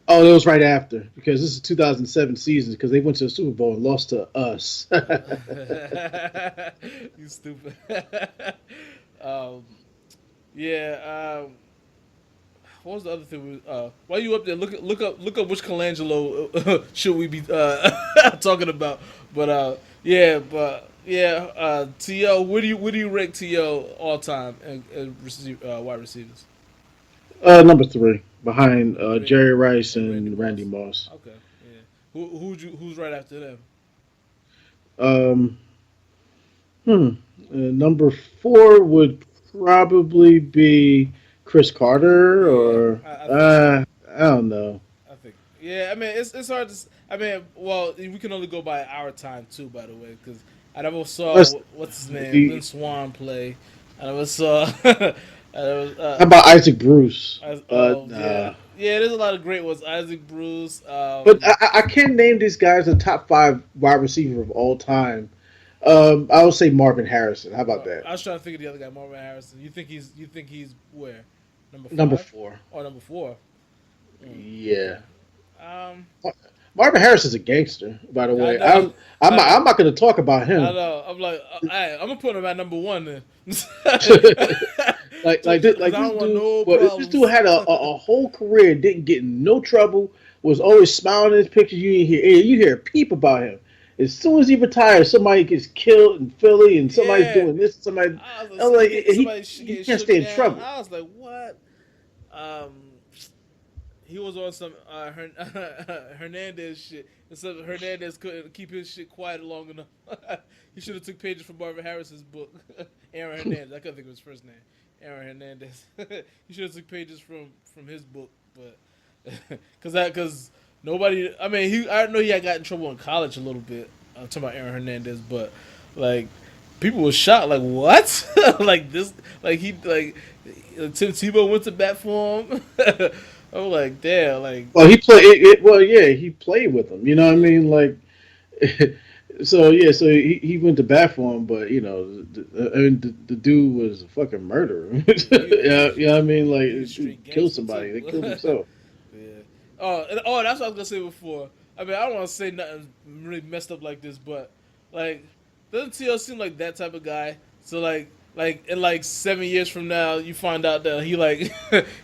Oh, it was right after because this is 2007 season because they went to the Super Bowl and lost to us. You stupid. um, yeah. what was the other thing? While you up there, look up which Colangelo should we be talking about? To, where do you rank To all time and wide receivers? Number three, behind Three Jerry Rice and Randy and Randy Moss. Moss. Okay, yeah. Who's right after them? Um, number four would probably be Chris Carter, Yeah, or I think so. I don't know. I think. Yeah, I mean it's hard to. I mean, well, we can only go by our time too. By the way, because I never saw Let's, what's his name, the, Lynn Swan play. I never saw. I never, how about Isaac Bruce? yeah, Nah. yeah. There's a lot of great ones. Isaac Bruce. But I can't name these guys the top five wide receiver of all time. I would say Marvin Harrison. How about that? I was trying to think of the other guy, Marvin Harrison. You think he's where? Number Number five four. or number four? Mm. Yeah. Um, Marvin Harrison's a gangster, by the I way. know. I'm not going to talk about him. I know. I'm like, I'm gonna put him at number one then. This I don't want dude. no Well, this problems. dude had a whole career, didn't get in no trouble, was always smiling in his pictures. You hear a peep about him. As soon as he retires, somebody gets killed in Philly, and somebody's Yeah. doing this. Somebody, I was I'm like, somebody he getting can't shook stay in down. trouble. I was like, what? Um, he was on some Hernandez shit. Except Hernandez couldn't keep his shit quiet long enough. He should have took pages from Marvin Harrison's book. Aaron Hernandez. I couldn't think of his first name. Aaron Hernandez. He should have took pages from his book, but because nobody. I mean, I know he had got in trouble in college a little bit. I'm talking about Aaron Hernandez, but like people were shocked. Like what? Like this? Like Tim Tebow went to bat for him. I'm like, damn. Like Well, he played. Well, yeah, he played with him. You know what I mean? Like, so yeah, so he went to bat for him, but the dude was a fucking murderer. Yeah, you know what I mean? Like, he was street killed gangster somebody. They too. killed himself. Yeah. That's what I was gonna say before. I mean, I don't want to say nothing really messed up like this, but like, doesn't TL seem like that type of guy? So like in like 7 years from now, you find out that he like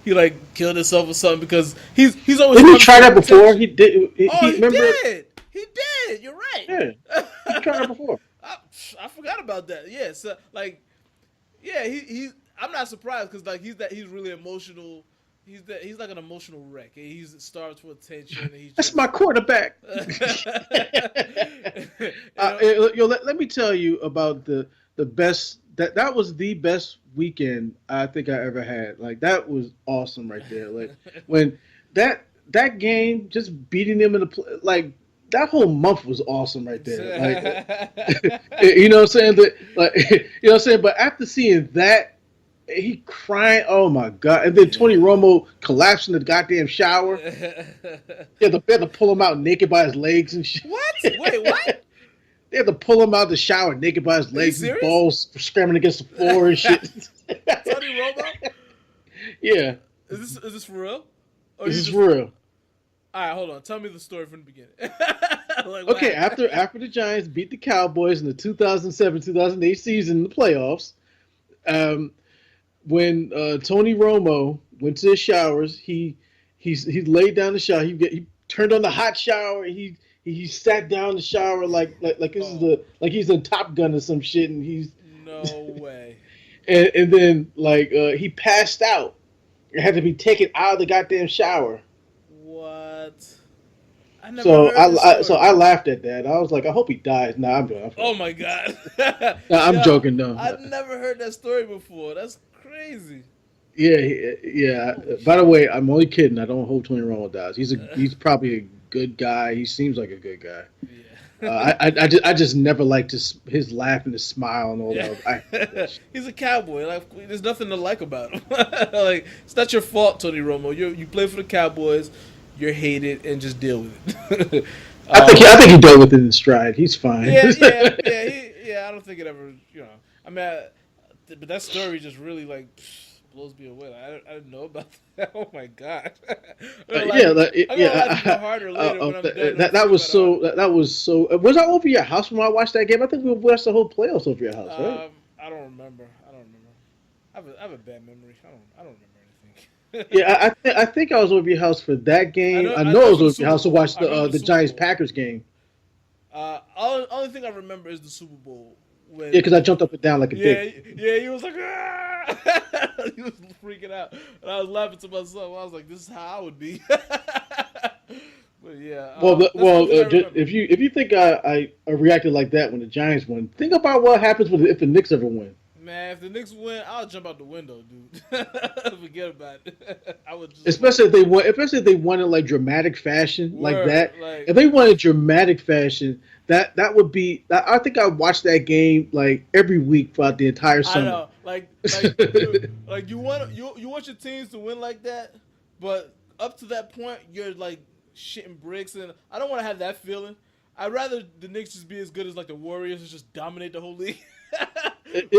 he like killed himself or something because he's always. Didn't he try that before? He did. He remember? did. He did. You're right. Yeah, he tried that before. I forgot about that. Yeah. So like, yeah, he I'm not surprised because like he's really emotional. He's like an emotional wreck. He's starved for attention. And he's That's my quarterback. Let me tell you about the best. That was the best weekend I think I ever had. Like that was awesome right there. Like when that game just beating them in the like that whole month was awesome right there. Like you know what I'm saying? You know what I'm saying? But after seeing that, he crying. Oh my god! And then Tony Romo collapsed in the goddamn shower. They had to pull him out naked by his legs and shit. What? Wait, what? They had to pull him out of the shower naked by his legs, his balls scrambling against the floor and shit. Tony Romo? Yeah. Is this for real? Or this is for real. All right, hold on. Tell me the story from the beginning. Okay, after the Giants beat the Cowboys in the 2007-2008 season in the playoffs, when Tony Romo went to the showers, he laid down the shower. He turned on the hot shower. He sat down in the shower like he's in Top Gun or some shit, and he's no way. and then he passed out. It had to be taken out of the goddamn shower. What? I never So I laughed at that. I was like, I hope he dies. Nah, I'm joking. Oh my god. Nah, I'm joking. No, I've never heard that story before. That's crazy. Yeah. By the way, I'm only kidding. I don't hope Tony Romo dies. He's probably a good guy. He seems like a good guy. Yeah. I just never liked his laugh and his smile and all that. He's a cowboy. Like there's nothing to like about him. Like it's not your fault, Tony Romo. You play for the Cowboys. You're hated, and just deal with it. I think he dealt with it in stride. He's fine. Yeah. I don't think it ever. I mean, but that story just really like blows me away. Like, I didn't know about that. Oh my god. That was so. Was I over your house when I watched that game? I think we watched the whole playoffs over your house, right? I don't remember. I have a bad memory. I don't remember anything. Yeah, I think I was over your house for that game. I I know know I it was for the over your Super house to Bowl. watch I remember the the Super Giants Bowl. Packers game. Only thing I remember is the Super Bowl Yeah, when. because I jumped up and down like a Yeah, dick. yeah, he was like, ah! He was freaking out, and I was laughing to myself. I was like, "This is how I would be." But yeah, that's the only thing I remember. If you think I reacted like that when the Giants won, think about what happens if the Knicks ever win. Man, if the Knicks win, I'll jump out the window, dude. Forget about it. I would just like Especially if they won in like dramatic fashion like word, that. like If they won in dramatic fashion, that would be. I think I watched that game like every week throughout the entire I summer. know, like you, like you want your teams to win like that, but up to that point, you're like shitting bricks, and I don't want to have that feeling. I'd rather the Knicks just be as good as like the Warriors and just dominate the whole league.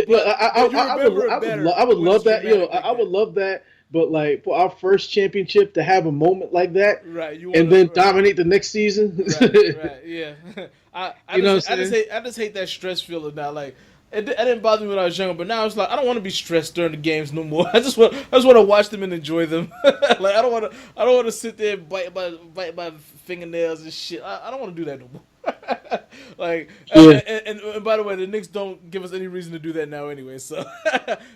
But you remember it better I would when it's love that. dramatic like I would that. love that. But like for our first championship to have a moment like that, Right, you want and to then dominate the next season. right, yeah. You know what I'm saying? I just hate that stress feeling now. Like it didn't bother me when I was younger, but now it's like I don't want to be stressed during the games no more. I just want to watch them and enjoy them. Like I don't want to sit there and bite my fingernails and shit. I don't want to do that no more. Like Yeah. and by the way, the Knicks don't give us any reason to do that now anyway. So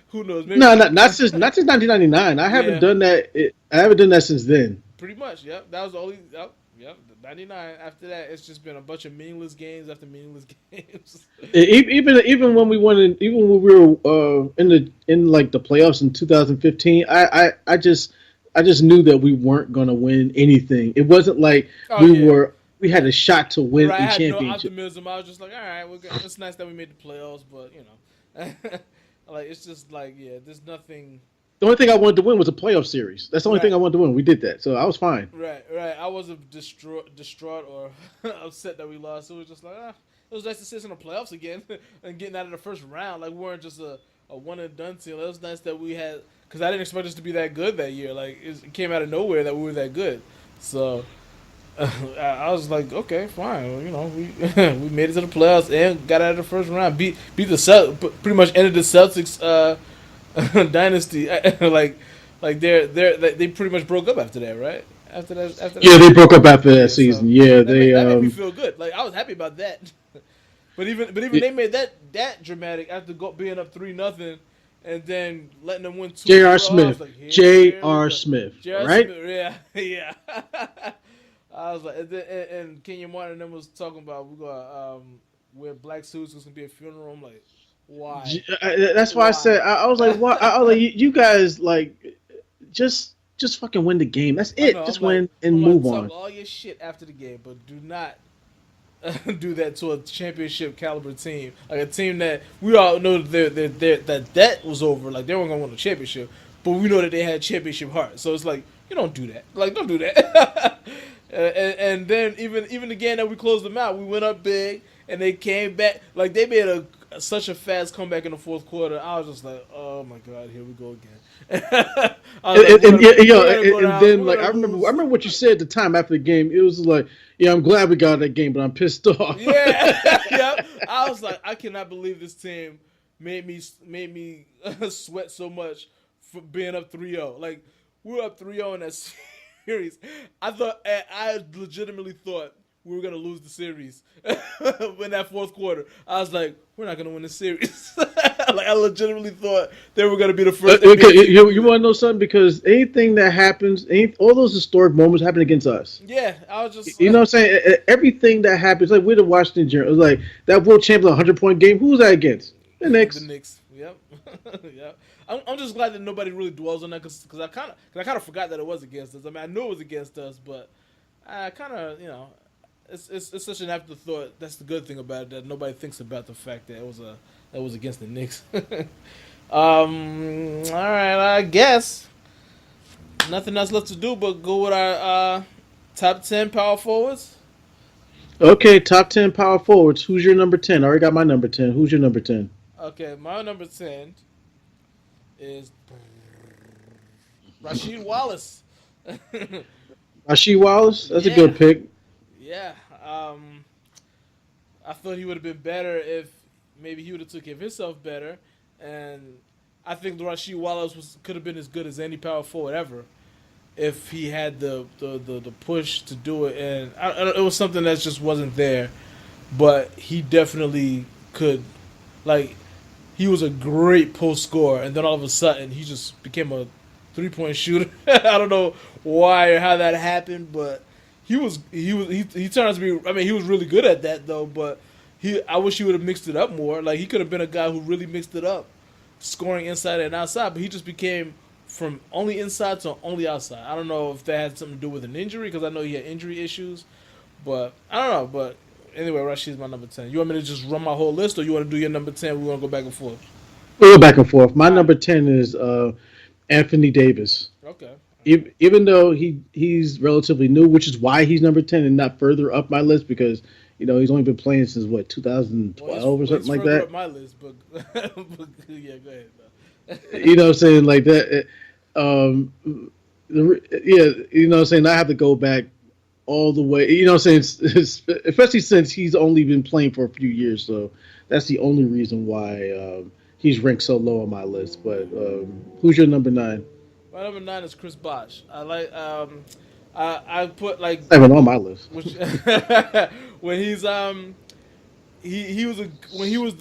who knows? Maybe No, not since 1999. I haven't yeah. done that. I haven't done that since then. Pretty much, yep. That was the only, yep. 99. After that, it's just been a bunch of meaningless games after meaningless games. Even when we won, even when we were in like the playoffs in 2015, I just knew that we weren't gonna win anything. It wasn't like Oh yeah, we had a shot to win right. I a had no championship. optimism. I was just like, all right, we're good. It's nice that we made the playoffs, but you know, like it's just like yeah, there's nothing. The only thing I wanted to win was a playoff series. That's the only thing Right, I wanted to win. We did that, so I was fine. right. I wasn't distraught or upset that we lost. It was just like, it was nice to sit in the playoffs again and getting out of the first round. Like we weren't just a one and done team. It was nice that we had because I didn't expect us to be that good that year. Like it came out of nowhere that we were that good. So I was like, okay, fine. Well, you know, we we made it to the playoffs and got out of the first round. Beat the pretty much ended the Celtics dynasty. Like they pretty much broke up after that, right? After that Yeah, they season. broke up after that Yeah, so season. Yeah, they that made me feel good. Like I was happy about that. But even yeah, they made that dramatic after being up 3-0, and then letting them win two in a J.R. row. I was Smith, like, here we J.R. go. Smith, J.R. right? Smith, yeah, yeah. I was like, and Kenyon Martin and them was talking about we got wear black suits. It's gonna be a funeral. I'm like, why, That's why I said why? I was like, what? I was like, you guys like just fucking win the game. That's I it. know. Just win and I'm like, move talk on. all your shit after the game, but do not do that to a championship caliber team, like a team that we all know that was over. Like they weren't gonna win the championship, but we know that they had championship heart. So it's like you don't do that. Like don't do that. And then even the game that we closed them out, we went up big and they came back. Like they made such a fast comeback in the fourth quarter. I was just like, oh my god, here we go again. I was like, And then we're like gonna I lose. remember what you said at the time after the game. It was like, yeah, I'm glad we got that game, but I'm pissed off. Yeah, yep. I was like, I cannot believe this team made me sweat so much for being up 3-0. Like we were up 3-0 in that series. I legitimately thought we were gonna lose the series in that fourth quarter. I was like, we're not gonna win the series. Like I legitimately thought they were gonna be the first Okay, NBA team to you do that. want to know something? Because anything that happens, all those historic moments happen against us. Yeah, I was just You know what I'm saying? Everything that happens, like we're the Washington Generals, like that world champion 100-point game. Who's that against? The the Knicks. Knicks. Yep. Yep. I'm just glad that nobody really dwells on that because I kind of forgot that it was against us. I mean, I knew it was against us, but I kind of it's such an afterthought. That's the good thing about it that nobody thinks about the fact that it was against the Knicks. All right, I guess nothing else left to do but go with our top 10 power forwards. Okay, top 10 power forwards. Who's your number 10? I already got my number 10. Who's your number 10? Okay, my number 10 is Rasheed Wallace. Rasheed Wallace. That's a Yeah, good pick. yeah. I thought he would have been better if maybe he would have took care of himself better, and I think Rasheed Wallace could have been as good as any power forward ever if he had the push to do it. And it was something that just wasn't there. But he definitely could, like, he was a great post scorer, and then all of a sudden he just became a 3-point shooter. I don't know why or how that happened, but he turned out to be. I mean, he was really good at that though. But I wish he would have mixed it up more. Like he could have been a guy who really mixed it up, scoring inside and outside. But he just became from only inside to only outside. I don't know if that had something to do with an injury because I know he had injury issues, but I don't know. But anyway, Rasheed's my number 10. You want me to just run my whole list, or you want to do your number 10? We want to go back and forth. We'll go back and forth. My number 10 is Anthony Davis. Okay. Even though he's relatively new, which is why he's number 10 and not further up my list because he's only been playing since what 2012 or something like that. Up my list, but yeah, go ahead. You know what I'm saying, like that. You know what I'm saying. I have to go back all the way. You know what I'm saying, especially since he's only been playing for a few years, so that's the only reason why he's ranked so low on my list. But who's your number 9? My number 9 is Chris Bosh. I like. I put like even on my list. Which, when he's he was when he was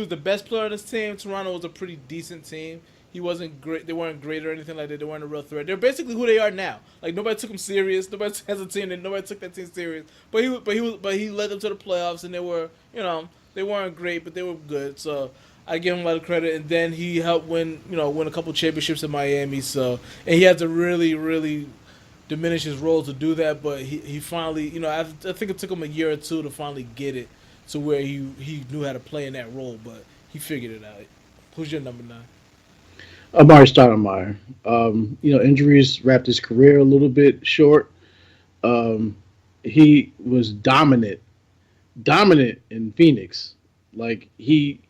the best player on this team. Toronto was a pretty decent team. He wasn't great. They weren't great or anything like that. They weren't a real threat. They're basically who they are now. Like nobody took them serious. Nobody has a team, and nobody took that team serious. But he led them to the playoffs, and they were they weren't great, but they were good. So I give him a lot of credit. And then he helped win a couple championships in Miami. So and he had to really diminish his role to do that. But he finally I think it took him a year or two to finally get it to where he knew how to play in that role. But he figured it out. Who's your number 9? Amari Stoudemire. Injuries wrapped his career a little bit short. He was dominant in Phoenix. Like he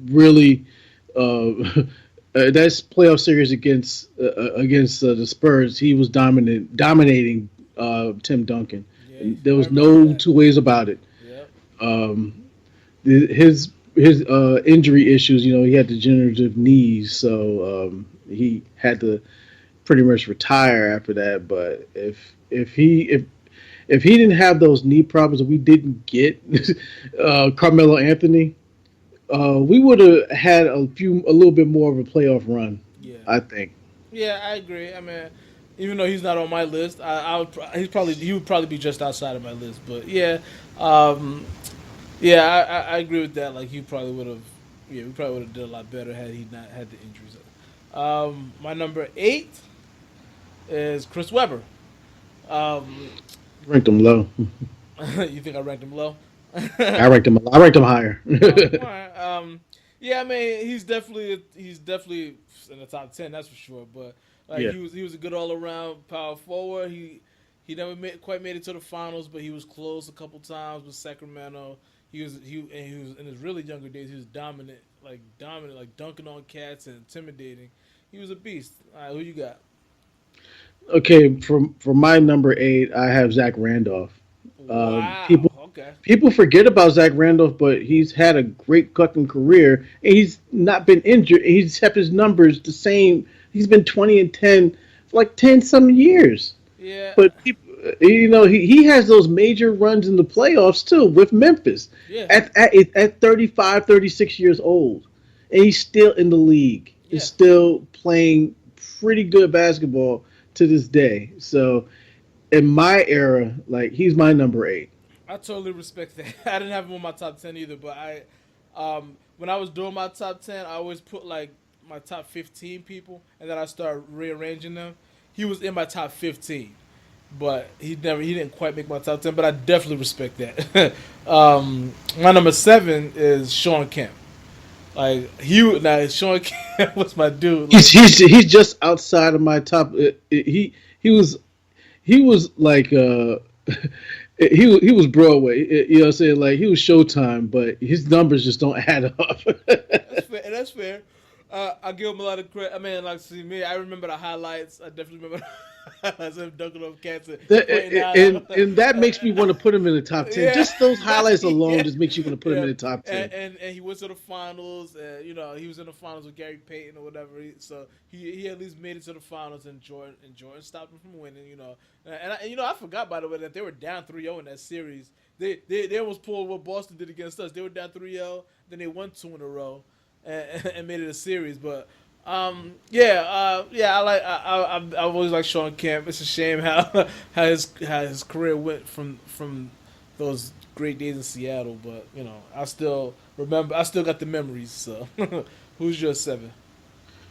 really that's playoff series against the Spurs. He was dominating Tim Duncan. Yeah, there was no two ways about it. Yep. His injury issues, he had degenerative knees, so he had to pretty much retire after that. But if he didn't have those knee problems and we didn't get Carmelo Anthony, we would have had a little bit more of a playoff run. Yeah, I think. Yeah, I agree. I mean, even though he's not on my list, he would probably be just outside of my list. But yeah. Yeah, I agree with that. Like, he probably would have, we probably would have did a lot better had he not had the injuries. My number 8 is Chris Webber. Ranked him low. You think I ranked him low? I ranked him higher. All right. Yeah, I mean, he's definitely in the top 10, that's for sure. But he was a good all around power forward. He never quite made it to the finals, but he was close a couple times with Sacramento. He was in his really younger days. He was dominant, like dunking on cats and intimidating. He was a beast. All right, who you got? Okay, for my number 8, I have Zach Randolph. Wow. People forget about Zach Randolph, but he's had a great fucking career, and he's not been injured. He's kept his numbers the same. He's been 20-10 for like 10 some years. Yeah, but people. He has those major runs in the playoffs too with Memphis. Yeah. At 35, 36 years old, and he's still in the league. Yeah. He's still playing pretty good basketball to this day. So, in my era, like he's my number 8. I totally respect that. I didn't have him on my top 10 either, but when I was doing my top 10, I always put like my top 15 people, and then I start rearranging them. He was in my top 15. But he didn't quite make my top 10, but I definitely respect that. My number 7 is Sean Kemp. Like Sean Kemp was my dude. Like, he's just outside of my top. He was like he was Broadway. You know what I'm saying? Like he was Showtime, but his numbers just don't add up. That's fair. I give him a lot of credit. I mean, like, see me, I remember the highlights. I definitely remember the As him dunking off cats and That, pointing and out. and that makes me want to put him in the top 10. Yeah, Just those highlights alone yeah, just makes you want to put him yeah. in the top 10. And he went to the finals. He was in the finals with Gary Payton or whatever. So he at least made it to the finals, and Jordan stopped him from winning. I forgot, by the way, that they were down 3-0 in that series. They almost pulled what Boston did against us. They were down 3-0, then they won 2 in a row, and made it a series. But I always like Sean Kemp. It's a shame how his career went from those great days in Seattle. But I still remember. I still got the memories. So, who's your 7?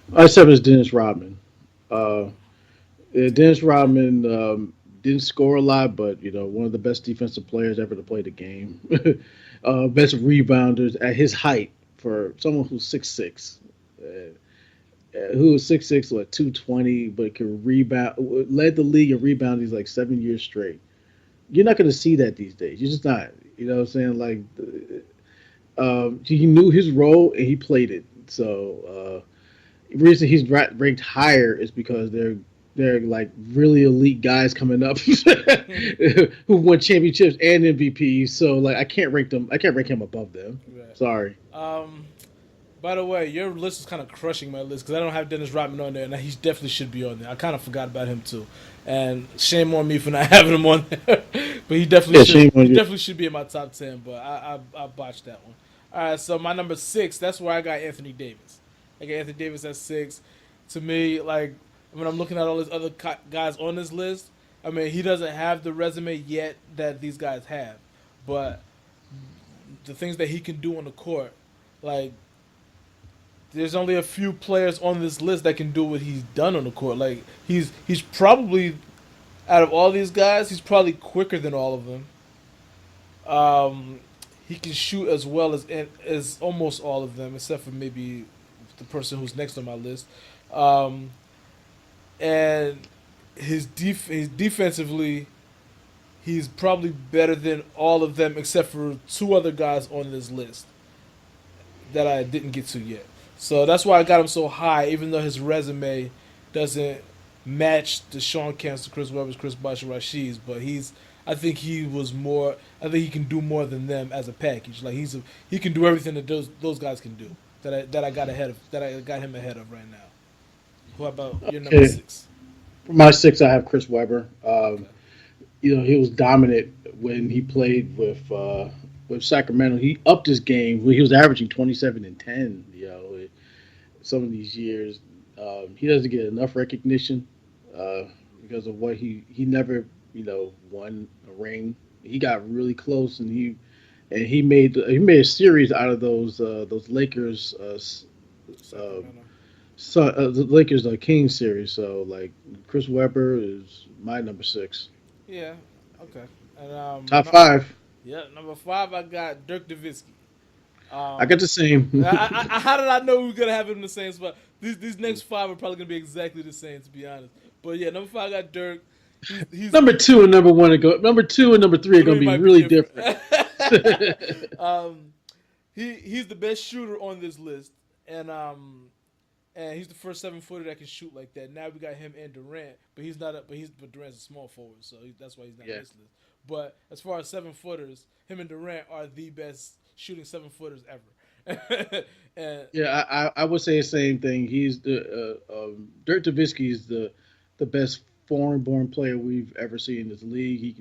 My 7 is Dennis Rodman. Uh, Dennis Rodman didn't score a lot, but one of the best defensive players ever to play the game. Best rebounders at his height for someone who's 6'6". Who was 6'6", what, 220, but can rebound, led the league in rebounding like 7 years straight. You're not going to see that these days. You're just not. You know what I'm saying? Like, he knew his role and he played it. So, the reason he's ranked higher is because they're like really elite guys coming up who won championships and MVPs. So, like, I can't rank him above them. Right. Sorry. By the way, your list is kind of crushing my list because I don't have Dennis Rodman on there, and he definitely should be on there. I kind of forgot about him too, and shame on me for not having him on there. But he definitely should. He definitely should be in my top 10. But I botched that one. All right, so my number 6. That's where I got Anthony Davis. I got Anthony Davis at 6. To me, like when I'm looking at all these other guys on this list, I mean, he doesn't have the resume yet that these guys have, but the things that he can do on the court, like. There's only a few players on this list that can do what he's done on the court. Like he's probably out of all these guys, he's probably quicker than all of them. He can shoot as well as almost all of them, except for maybe the person who's next on my list. And his defensively, he's probably better than all of them, except for 2 other guys on this list that I didn't get to yet. So that's why I got him so high, even though his resume doesn't match the Sean Kemp's, the Chris Webber's, Chris Bosh, Rashid's. But I think he can do more than them as a package. Like he can do everything that those guys can do. That I got him ahead of right now. What about your number 6? For my 6, I have Chris Webber. He was dominant when he played with Sacramento. He upped his game. He was averaging 27 and 10. Some of these years, he doesn't get enough recognition because of what he never won a ring. He got really close, and he made a series out of those Lakers. The Lakers Kings series. So like Chris Webber is my number 6. Yeah. Okay. And top 5. Yeah, number 5 I got Dirk Nowitzki. I got the same. How did I know we were gonna have him in the same spot? These next 5 are probably gonna be exactly the same, to be honest. But yeah, number 5 I got Dirk. He's number 2 and number 1 number 2 and number 3 are gonna be really different. He's the best shooter on this list, and he's the first 7-footer that can shoot like that. Now we got him and Durant, but Durant's a small forward, so that's why he's not on this list. But as far as 7-footers, him and Durant are the best shooting 7-footers ever. I would say the same thing. He's the Dirk Nowitzki is the best foreign-born player we've ever seen in this league.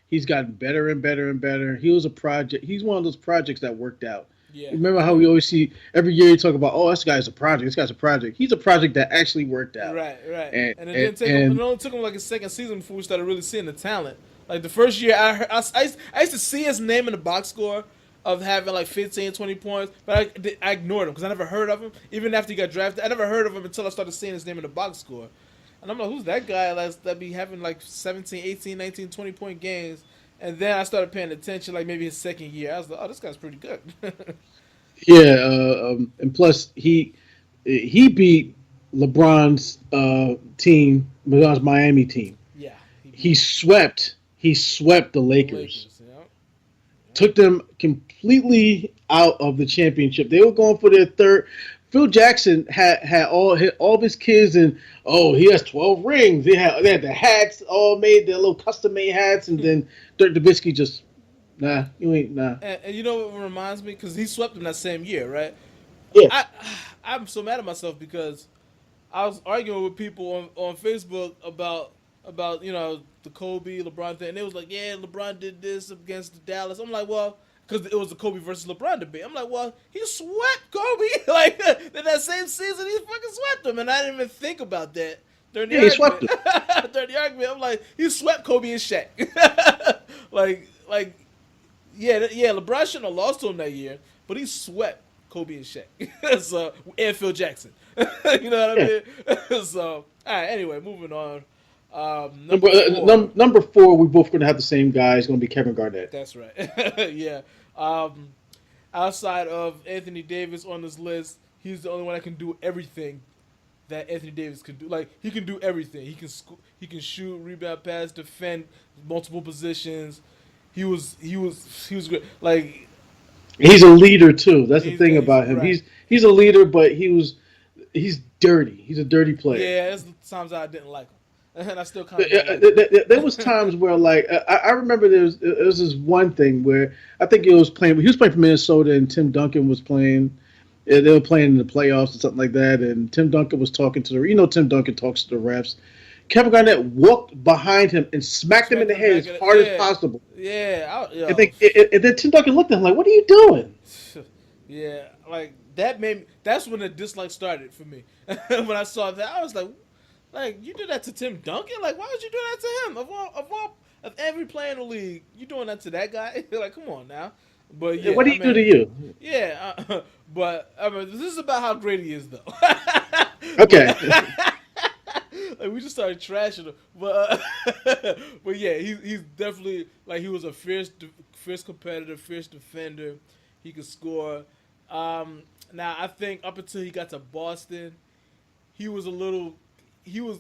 He's gotten better and better and better. He was a project. He's one of those projects that worked out. Yeah. Remember how we always see every year you talk about, oh, this guy's a project. This guy's a project. He's a project that actually worked out. Right. And it only took him like a second season before we started really seeing the talent. Like the first year, I used to see his name in the box score of having like 15, 20 points, but I ignored him because I never heard of him. Even after he got drafted, I never heard of him until I started seeing his name in the box score. And I'm like, who's that guy that be having like 17, 18, 19, 20-point games? And then I started paying attention, like maybe his second year. I was like, oh, this guy's pretty good. And plus he beat LeBron's team, LeBron's Miami team. Yeah. He swept the Lakers. Took them completely out of the championship. They were going for their Phil Jackson had all of his kids, and he has 12 rings. They had the hats all made, their little custom made hats, and then Dirk Nowitzki just nah, you ain't nah. And you know what reminds me? Because he swept them that same year, right? Yeah, I I'm so mad at myself because I was arguing with people on Facebook about the Kobe LeBron thing, and they was like, yeah, LeBron did this against the Dallas. I'm like, well, because it was the Kobe versus LeBron debate. I'm like, well, he swept Kobe like in that same season. He fucking swept him, and I didn't even think about that during the yeah, he swept argument. him. During the argument, I'm like, he swept Kobe and Shaq. like yeah. LeBron shouldn't have lost to him that year, but he swept Kobe and Shaq. So and Phil Jackson. You know what Yeah. I mean? So all right. Anyway, moving on. Number Number four. number four, we both gonna have the same guy. It's gonna be Kevin Garnett. That's right. Yeah. Um, Outside of Anthony Davis on this list, he's the only one that can do everything that Anthony Davis can do. Like he can do everything. He can shoot, rebound, pass, defend multiple positions. He was great. Like He's a leader too. That's the thing he's about him. right. He's a leader, but he's dirty. He's a dirty player. Yeah, there's times I didn't like him, and I still kind of don't like him. There was times where like I remember there was this one thing where I think he was playing for Minnesota and Tim Duncan was playing. Yeah, they were playing in the playoffs or something like that, and Tim Duncan was talking to Tim Duncan talks to the refs. Kevin Garnett walked behind him and smacked him in the head as hard as possible. Yeah, And then Tim Duncan looked at him like, "What are you doing?" yeah, like that made me. That's when the dislike started for me. When I saw that, I was like you did that to Tim Duncan? Like, why would you do that to him? Of every player in the league, you doing that to that guy? Like, come on now. But yeah, What did he do to you? Yeah, but I mean, this is about how great he is, though. Okay. Like we just started trashing him, but yeah, he's definitely like he was a fierce competitor, fierce defender. He could score. Now I think up until he got to Boston, he was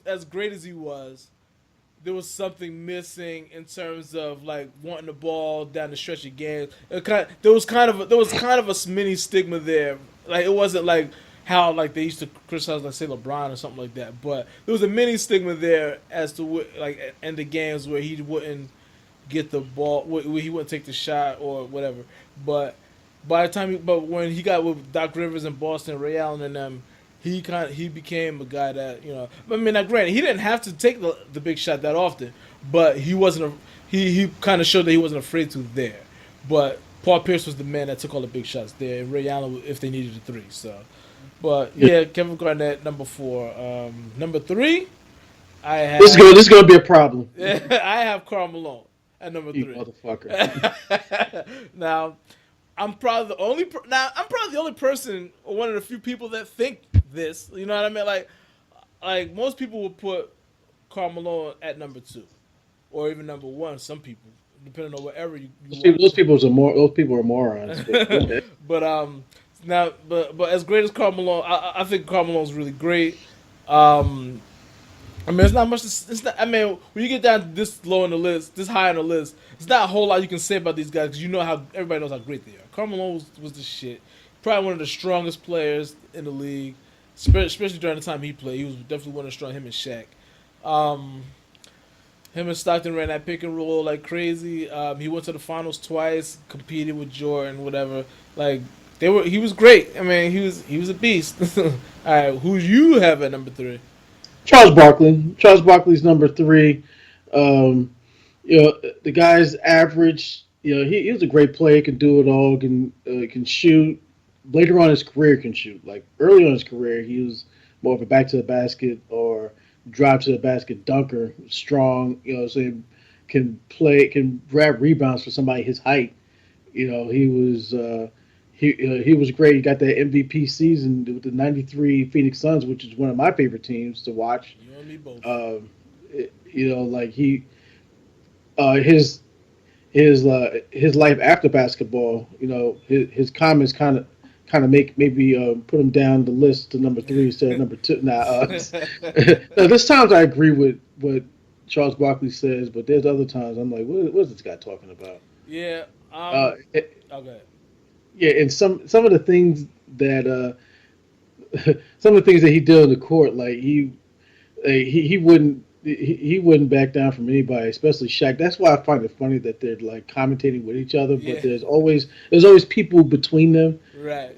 as great as he was. There was something missing in terms of like wanting the ball down the stretch of games. There was kind of a mini stigma there. Like it wasn't like how like they used to criticize like say LeBron or something like that. But there was a mini stigma there as to like in the games where he wouldn't get the ball, where he wouldn't take the shot or whatever. But but when he got with Doc Rivers in Boston, Ray Allen and them, he became a guy that I mean, now granted, he didn't have to take the big shot that often, but he kind of showed that he wasn't afraid to there. But Paul Pierce was the man that took all the big shots there, and Ray Allen if they needed a three. So, but yeah, Kevin Garnett number 4. Number 3, I have This is gonna be a problem. I have Karl Malone at number You 3. motherfucker. Now, I'm probably the only person or one of the few people that think this. You know what I mean? Like most people would put Karl Malone at number 2, or even number 1. Some people, depending on wherever you want. Those people are morons. But, but as great as Karl Malone, I think Karl Malone's really great. I mean, it's not much. It's not. I mean, when you get down this low on the list, this high on the list, it's not a whole lot you can say about these guys because you know how everybody knows how great they are. Karl Malone was the shit. Probably one of the strongest players in the league, especially during the time he played. He was definitely one of the strong. Him and Shaq. Him and Stockton ran that pick and roll like crazy. He went to the finals twice, competed with Jordan, whatever. Like he was great. I mean, he was a beast. All right, who you have at number 3? Charles Barkley. Charles Barkley's number 3. The guy's average. He was a great player. Can do it all. Can shoot. Later on in his career, can shoot. Like early on in his career, he was more of a back to the basket or drive to the basket dunker. Strong. So he can grab rebounds for somebody his height. He was. He was great. He got that MVP season with the '93 Phoenix Suns, which is one of my favorite teams to watch. You and me both. Like his life after basketball. His comments kind of maybe put him down the list to number 3 instead of number 2. Now, there's times I agree with what Charles Barkley says, but there's other times I'm like, what is this guy talking about? Yeah. Okay. Okay. Yeah, and some of the things that some of the things that he did on the court, like he wouldn't he wouldn't back down from anybody, especially Shaq. That's why I find it funny that they're like commentating with each other, but Yeah, there's always people between them. right.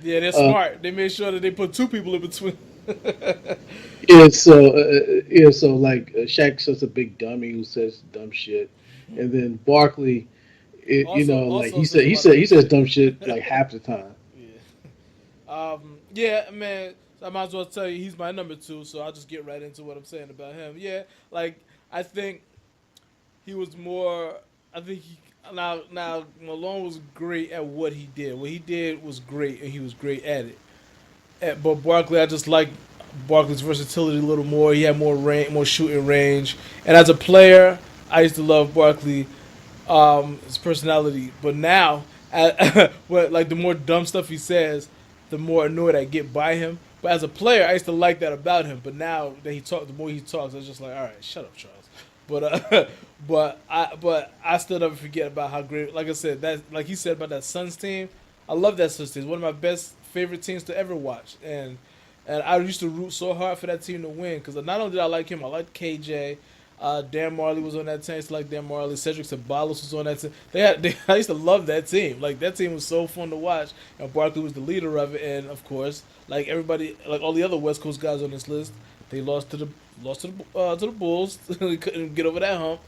Yeah, they're Uh, smart. They made sure that they put two people in between. so like Shaq's such a big dummy who says dumb shit, and then Barkley, like Also says a lot of he dumb says shit. dumb shit like half the time. Yeah. Yeah, man. I might as well tell you he's my number two, so I'll just get right into what I'm saying about him. Yeah, like I think he was more. I think he now Malone was great at what he did. What he did was great, and he was great at it. But Barkley, I just like Barkley's versatility a little more. He had more range, more shooting range, and as a player, I used to love Barkley, his personality. But now, like the more dumb stuff he says, the more annoyed I get by him. But as a player, I used to like that about him. But now that the more he talks, I was just like, all right, shut up, Charles. But but I still never forget about how great. Like I said, that like he said about that Suns team, I love that Suns team. It's one of my best favorite teams to ever watch, and I used to root so hard for that team to win because not only did I like him, I liked KJ. Dan Marley was on that team. I used to like Dan Marley. Cedric Ceballos was on that team. I used to love that team. Like that team was so fun to watch. And Barkley was the leader of it. And of course, like everybody, like all the other West Coast guys on this list, they lost to the Bulls. They couldn't get over that hump.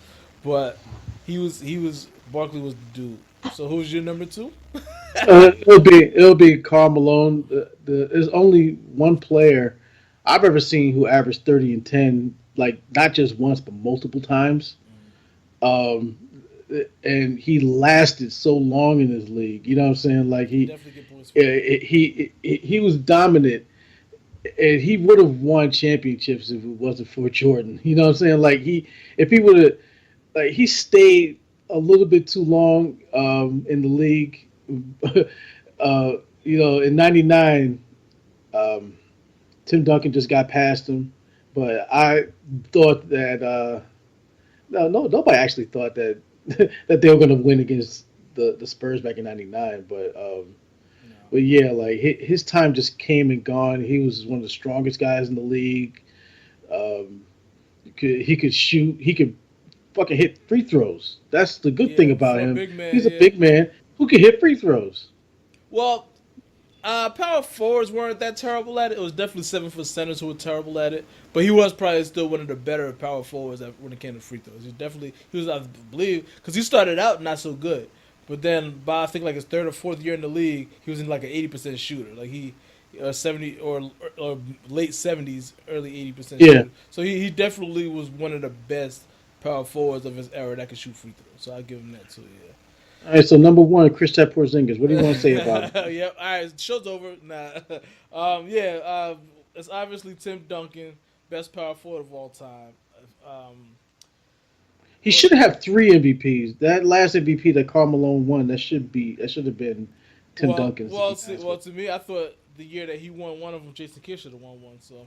But he was Barkley was the dude. So who's your number two? It'll be Karl Malone. There's only one player I've ever seen who averaged 30 and 10, like not just once but multiple times. Um, and he lasted so long in this league. You know what I'm saying? Like He definitely get points for that. he was dominant, and he would have won championships if it wasn't for Jordan. You know what I'm saying? Like if he would have, like he stayed a little bit too long in the league. In '99, um, Tim Duncan just got past him, but I thought that no, nobody actually thought that that they were going to win against the Spurs back in '99. No. But yeah, like his time just came and gone. He was one of the strongest guys in the league. Um, he could shoot. He could fucking hit free throws. That's the good thing Yeah, about for a him. big man, He's a yeah. big man who can hit free throws. Well, power forwards weren't that terrible at it. It was definitely 7 foot centers who were terrible at it. But he was probably still one of the better power forwards when it came to free throws. He was I believe because he started out not so good, but then by I think like his third or fourth year in the league, he was in like an 80% shooter. Like he 70 or late 70s, early 80% Yeah. shooter. So he definitely was one of the best power forwards of his era that could shoot free throws. So I give him that too. Yeah. All right. So number one, Kristaps Porzingis. What do you want to say about him? Yep. All right. Show's over. Nah. Yeah. It's obviously Tim Duncan, best power forward of all time. Um. He But should have 3 MVPs. That last MVP that Karl Malone won, that should have been Tim Duncan's. If you ask well, me. to me, I thought the year that he won one of them, Jason Kidd should have won one. So,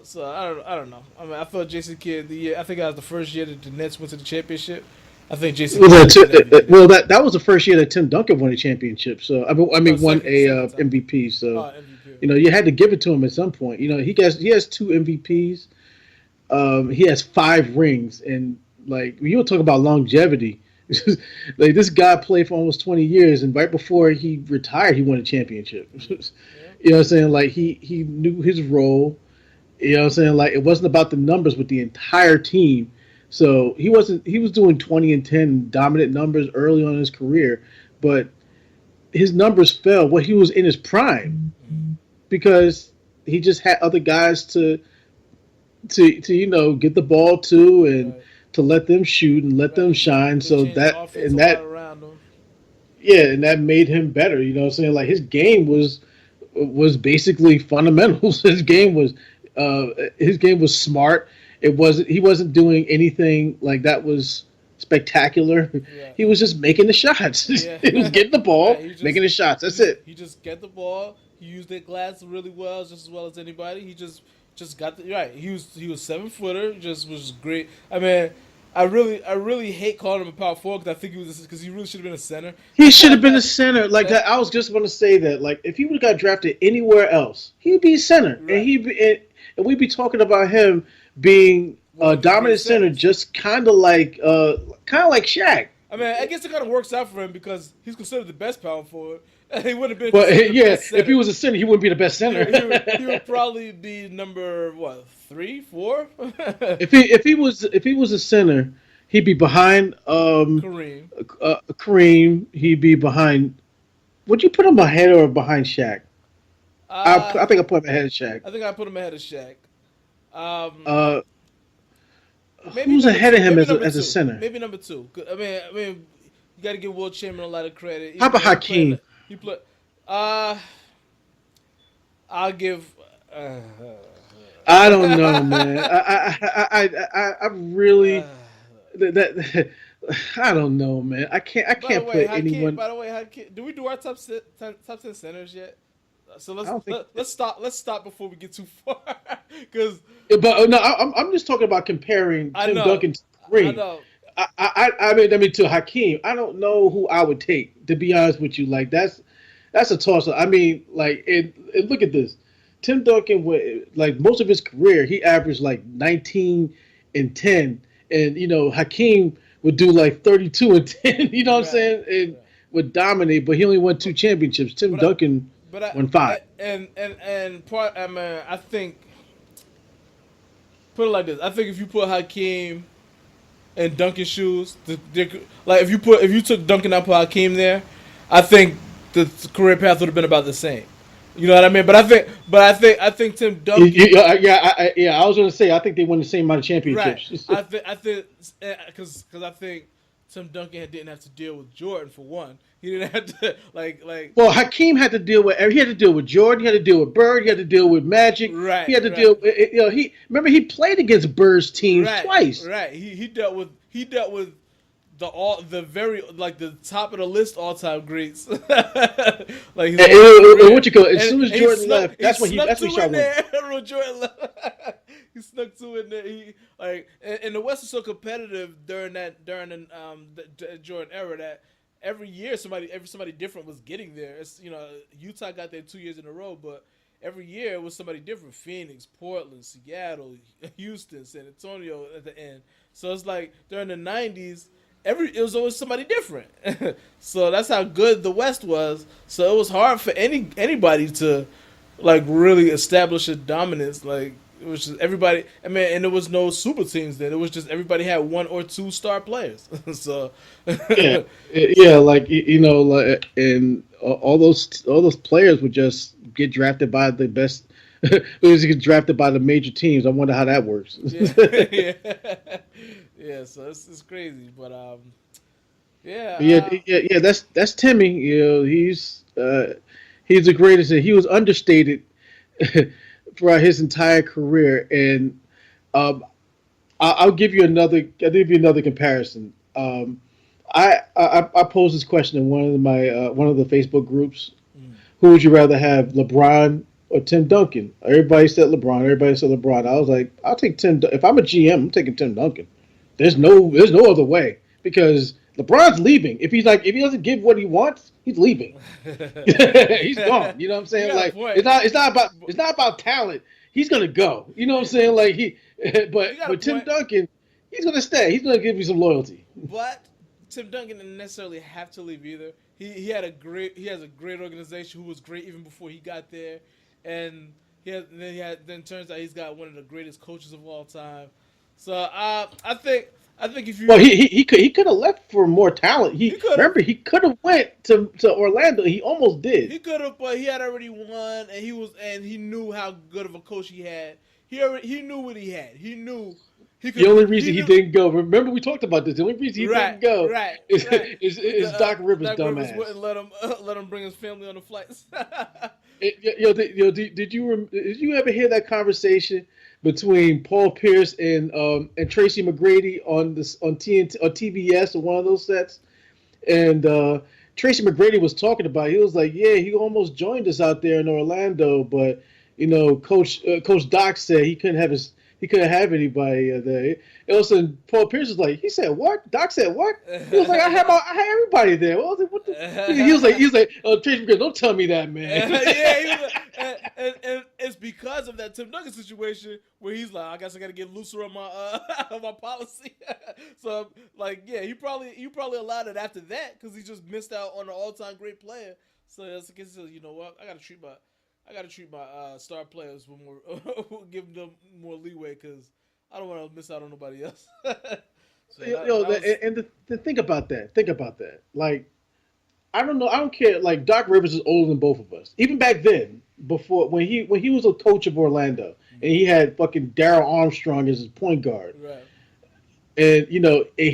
so I don't know. I mean, I thought Jason Kidd the year. I think that was the first year that the Nets went to the championship. I think Jason Well, Kidd should have been MVP that well, year. that was the first year that Tim Duncan won a championship. So I mean, No, won a second time. MVP. So MVP. you had to give it to him at some point. He has 2 MVPs. He has 5 rings, and like you were talking about longevity. Like this guy played for almost 20 years, and right before he retired, he won a championship. Yeah. Yeah. You know what I'm saying? Like he knew his role. You know what I'm saying? Like it wasn't about the numbers with the entire team. So he was doing 20 and 10 dominant numbers early on in his career, but his numbers fell when he was in his prime Mm-hmm. because he just had other guys to get the ball to, and Right. to let them shoot and let Right. them shine. They So changed the that offense a and lot that around him. yeah, and that made him better. You know what I'm saying? Like his game was basically fundamentals. His game was smart. He wasn't doing anything like that was spectacular. Yeah. He was just making the shots. Yeah. He was getting the Right. ball, making the shots. That's it. He just get the ball. He used that glass really well, just as well as anybody. He just got the right. He was 7 footer. Just was great. I mean, I really hate calling him a power forward because I think he really should have been a center. He should have been a center. Like that, I was just going to say that. Like if he would have got drafted anywhere else, he'd be center, and Right. and we'd be talking about him being One a of the great dominant center, centers. just kind of like Shaq. I mean, I guess it kind of works out for him because he's considered the best power forward. He would have been But considered the yeah, best if he center. was a center, he wouldn't be the best center. He would probably be number what 3, 4. If he was a center, he'd be behind Kareem. Kareem. He'd be behind. Would you put him ahead or behind Shaq? Uh, I think I put him ahead of Shaq. I think I put him ahead of Shaq. Um, Uh, maybe who's number ahead two. of him Maybe number as a two. center? Maybe number 2. I mean, you got to give Will Chamberlain a lot of credit. How about Hakeem? He played. Uh, I'll give. I don't know, man. I really uh, that I don't know, man. I by the can't way, put anyone. Hakeem, do we do our top 10 centers yet? So I don't think. let's stop. Let's stop before we get too far, because But no, I'm just talking about comparing I Tim know, Duncan to I Kareem. know. I mean to Hakeem. I don't know who I would take. To be honest with you, like that's a toss up. I mean, like and look at this. Tim Duncan, like most of his career, he averaged like 19 and 10, and Hakeem would do like 32 and 10. You know what I'm Right, saying? And right. would dominate, but he only won 2 championships. Tim But Duncan but I won 5. and part. I mean, I think put it like this. I think if you put Hakeem in Duncan's shoes, like if you took Duncan and put Hakeem there, I think the career path would have been about the same. You know what I mean? I think Tim Duncan. Yeah. I was going to say I think they won the same amount of Right. championships. I think because I think Tim Duncan didn't have to deal with Jordan for one. He didn't have to like Well, Hakeem had to deal with. He had to deal with Jordan. He had to deal with Bird. He had to deal with Magic. right He had to right deal. He remember he played against Bird's teams right twice. right. He dealt with the very like the top of the list all time greats. Like his And career. what you call? As soon as And Jordan left, that's when he snuck two shot in one. there. When Jordan left, he snuck 2 in there. He like and the West was so competitive during the Jordan era that every year somebody different was getting there. It's Utah got there 2 years in a row, but every year it was somebody different. Phoenix, Portland, Seattle, Houston, San Antonio at the end. So it's like during the '90s, it was always somebody different. So that's how good the West was. So it was hard for anybody to like really establish a dominance. Like it was just everybody. I mean, and there was no super teams then. It was just everybody had 1 or 2 star players. So Yeah, yeah, like like and all those players would just get drafted by the best. They just get drafted by the major teams. I wonder how that works. yeah, yeah. So it's crazy, but yeah, Yeah. That's Timmy. He's the greatest. He was understated throughout his entire career, and um, I'll give you another. I'll give you another comparison. I posed this question in one of the Facebook groups. mm, Who would you rather have, LeBron or Tim Duncan? Everybody said LeBron. Everybody said LeBron. I was like, I'll take Tim. If I'm a GM, I'm taking Tim Duncan. There's no other way because LeBron's leaving. If he doesn't give what he wants, he's leaving. He's gone. You know what I'm you saying? got a Like point. it's not about talent. He's gonna go. You know what I'm saying? Like You got a but Tim point. Duncan, he's gonna stay. He's gonna give you some loyalty. But Tim Duncan didn't necessarily have to leave either. He has a great organization who was great even before he got there, and then turns out he's got one of the greatest coaches of all time. So I think if you Well, he could have left for more talent. he could have He could have went to Orlando. He almost did. he could have, but he had already won, and he knew how good of a coach he had. He knew what he had. He knew he could. The only reason he knew, didn't go. Remember we talked about this. The only reason he right, didn't go right, is right. Doc Rivers' Doc Rivers dumbass. wouldn't let him bring his family on the flights. Did you ever hear that conversation between Paul Pierce and Tracy McGrady on TNT or TBS or one of those sets? And Tracy McGrady was talking about. He was like, "Yeah, he almost joined us out there in Orlando, but Coach Doc said he he couldn't have anybody there. And all of a sudden, Paul Pierce was like, he said what? Doc said what? He was like, I had everybody there. Well, I was like, what the? He was like, oh, Tracy McGrady, don't tell me that, man. Yeah, he was, and it's because of that Tim Duncan situation where he's like, I guess I got to get looser on my on my policy. So like, yeah, you probably allowed it after that because he just missed out on an all-time great player. So that's because you know what, I got to treat my star players with more, give them more leeway because I don't want to miss out on nobody else. So And the think about that. Think about that. Like, I don't know. I don't care. Like Doc Rivers is older than both of us. Even back then, before when he was a coach of Orlando, and he had fucking Darryl Armstrong as his point guard, right. and and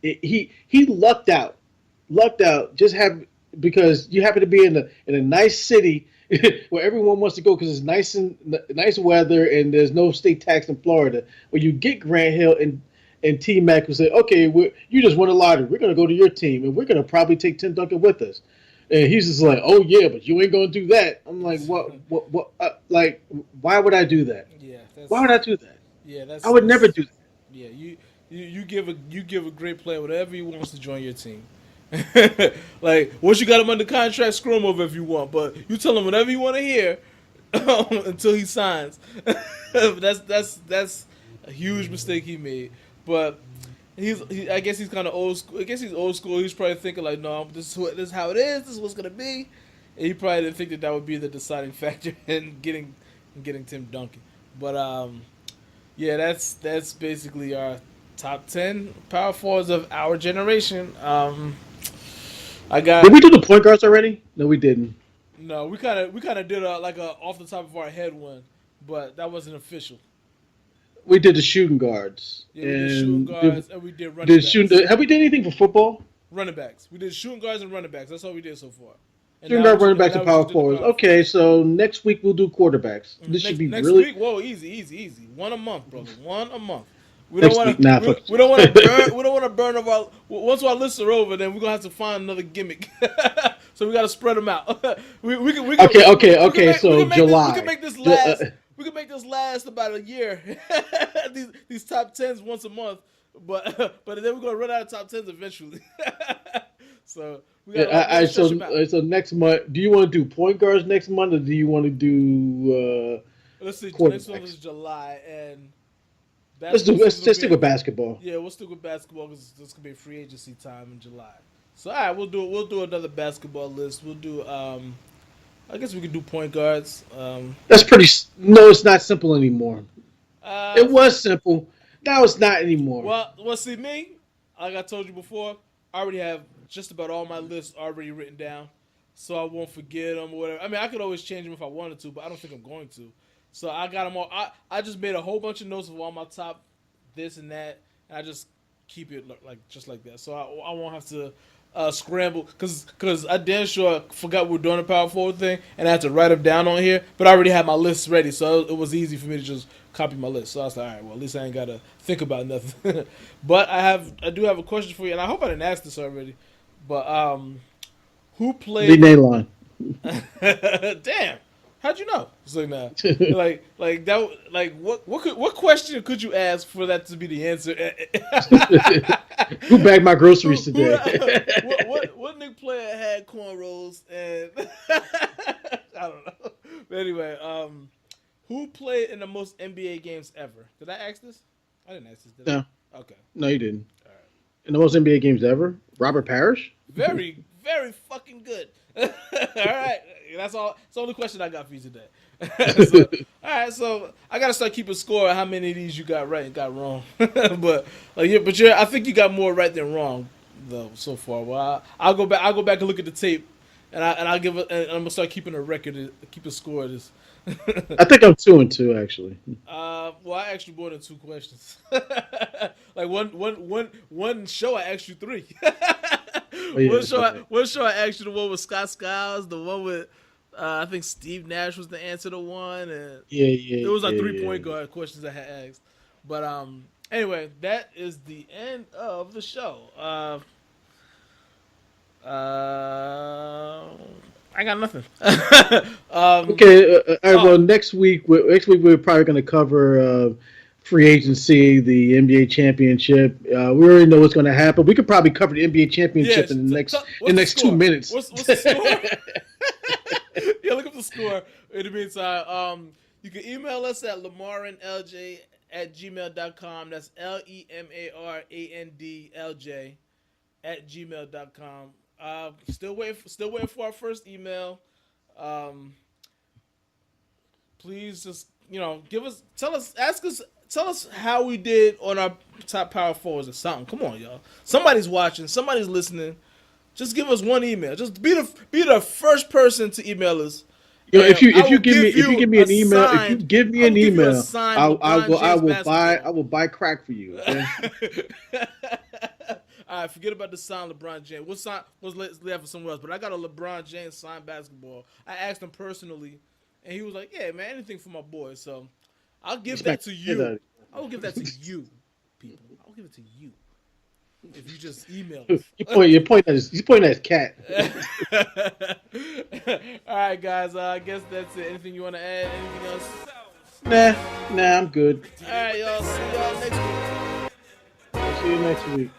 he lucked out. Just have because you happen to be in a nice city where everyone wants to go because it's nice weather and there's no state tax in Florida. Where you get Grant Hill and T Mac will say, okay, you just won a lottery. We're going to go to your team, and we're going to probably take Tim Duncan with us. And he's just like, oh, yeah, but you ain't going to do that. I'm like, what, like, why would I do that? Yeah. Why would I do that? Yeah, I would never do that. Yeah, you give a great player whatever he wants to join your team. Like, once you got him under contract, screw him over if you want, but you tell him whatever you want to hear until he signs. That's a huge mistake he made. But I guess he's kind of old school. I guess he's old school. He's probably thinking like, no, this is how it is. This is what's gonna be. And he probably didn't think that would be the deciding factor in getting Tim Duncan. But yeah, that's basically our top 10 power forwards of our generation. Did we do the point guards already? No, we didn't. No, we kind of did like a off the top of our head one, but that wasn't official. We did the shooting guards. Yeah, we did shooting guards and we did running backs. Have we done anything for football? Running backs. We did shooting guards and running backs. That's all we did so far. Shooting guard, running backs, and power forwards. Okay, so next week we'll do quarterbacks. This should be next really. Next week, whoa, easy. One a month, brother. One a month. We don't want to. We don't want to burn. We don't want to burn up our. Once our lists are over, then we're gonna have to find another gimmick. So we got to spread them out. We can. So July. We can make this last. We can make this last about a year. these top 10s once a month, but then we're gonna run out of top 10s eventually. So we got. So next month, do you want to do point guards next month, or do you want to do? Let's see. Next month is July, and let's stick with basketball. Yeah, we'll stick with basketball because this could be a free agency time in July. So all right, we'll do another basketball list. We'll do. I guess we could do point guards. That's pretty. No, it's not simple anymore. It was simple. Now it's not anymore. Well, see me. Like I told you before, I already have just about all my lists already written down, so I won't forget them or whatever. I mean, I could always change them if I wanted to, but I don't think I'm going to. So I got them all. I just made a whole bunch of notes of all my top this and that, and I just keep it just like that. So I won't have to. Scramble because I damn sure forgot we were doing the power forward thing and I had to write them down on here, but I already had my list ready, so it was easy for me to just copy my list. So I was like, all right, well, at least I ain't gotta think about nothing. But I do have a question for you, and I hope I didn't ask this already. But who played? Lee Nailon. Damn. How'd you know? It's like what question could you ask for that to be the answer? Who bagged my groceries today? What Nick player had cornrows and I don't know. But anyway, who played in the most NBA games ever? Did I ask this? I didn't ask this. Did No. I? Okay. No, you didn't. All right. In the most NBA games ever, Robert Parrish. Very, very fucking good. All right. That's all. It's the only question I got for you today. So, all right, so I gotta start keeping score of how many of these you got right and got wrong. But I think you got more right than wrong though so far. Well, I'll go back. I'll go back and look at the tape, and I'll give it. And I'm gonna start keeping a record, keep a score of this. I think I'm 2-2 actually. Well, I asked you more than 2 questions. Like one show I asked you 3. Oh, yeah, one show I asked you the one with Scott Skiles, the one with I think Steve Nash was the answer to one, and it was like 3 point guard questions I had asked. But anyway, that is the end of the show. I got nothing. Okay. All right. Well, next week we're probably going to cover free agency, the NBA championship. We already know what's going to happen. We could probably cover the NBA championship in the next 2 minutes. What's the score? Yeah, look up the score. In the meantime, you can email us at LemarandLJ@gmail.com. That's LemarandLJ@gmail.com. Still waiting for our first email. Please just tell us how we did on our top power forwards or something. Come on, y'all. Somebody's watching. Somebody's listening. Just give us one email. Just be the first person to email us. If you give me an email, I will buy crack for you. Okay? All right, forget about the signed LeBron James. Let's leave for somewhere else. But I got a LeBron James signed basketball. I asked him personally, and he was like, "Yeah, man, anything for my boy." So I'll give that to you. I will give that to you, people. I'll give it to you. If you just email us. You're pointing at his cat. All right, guys. I guess that's it. Anything you want to add? Anything else? Nah, I'm good. All right, y'all. See y'all next week. See you next week.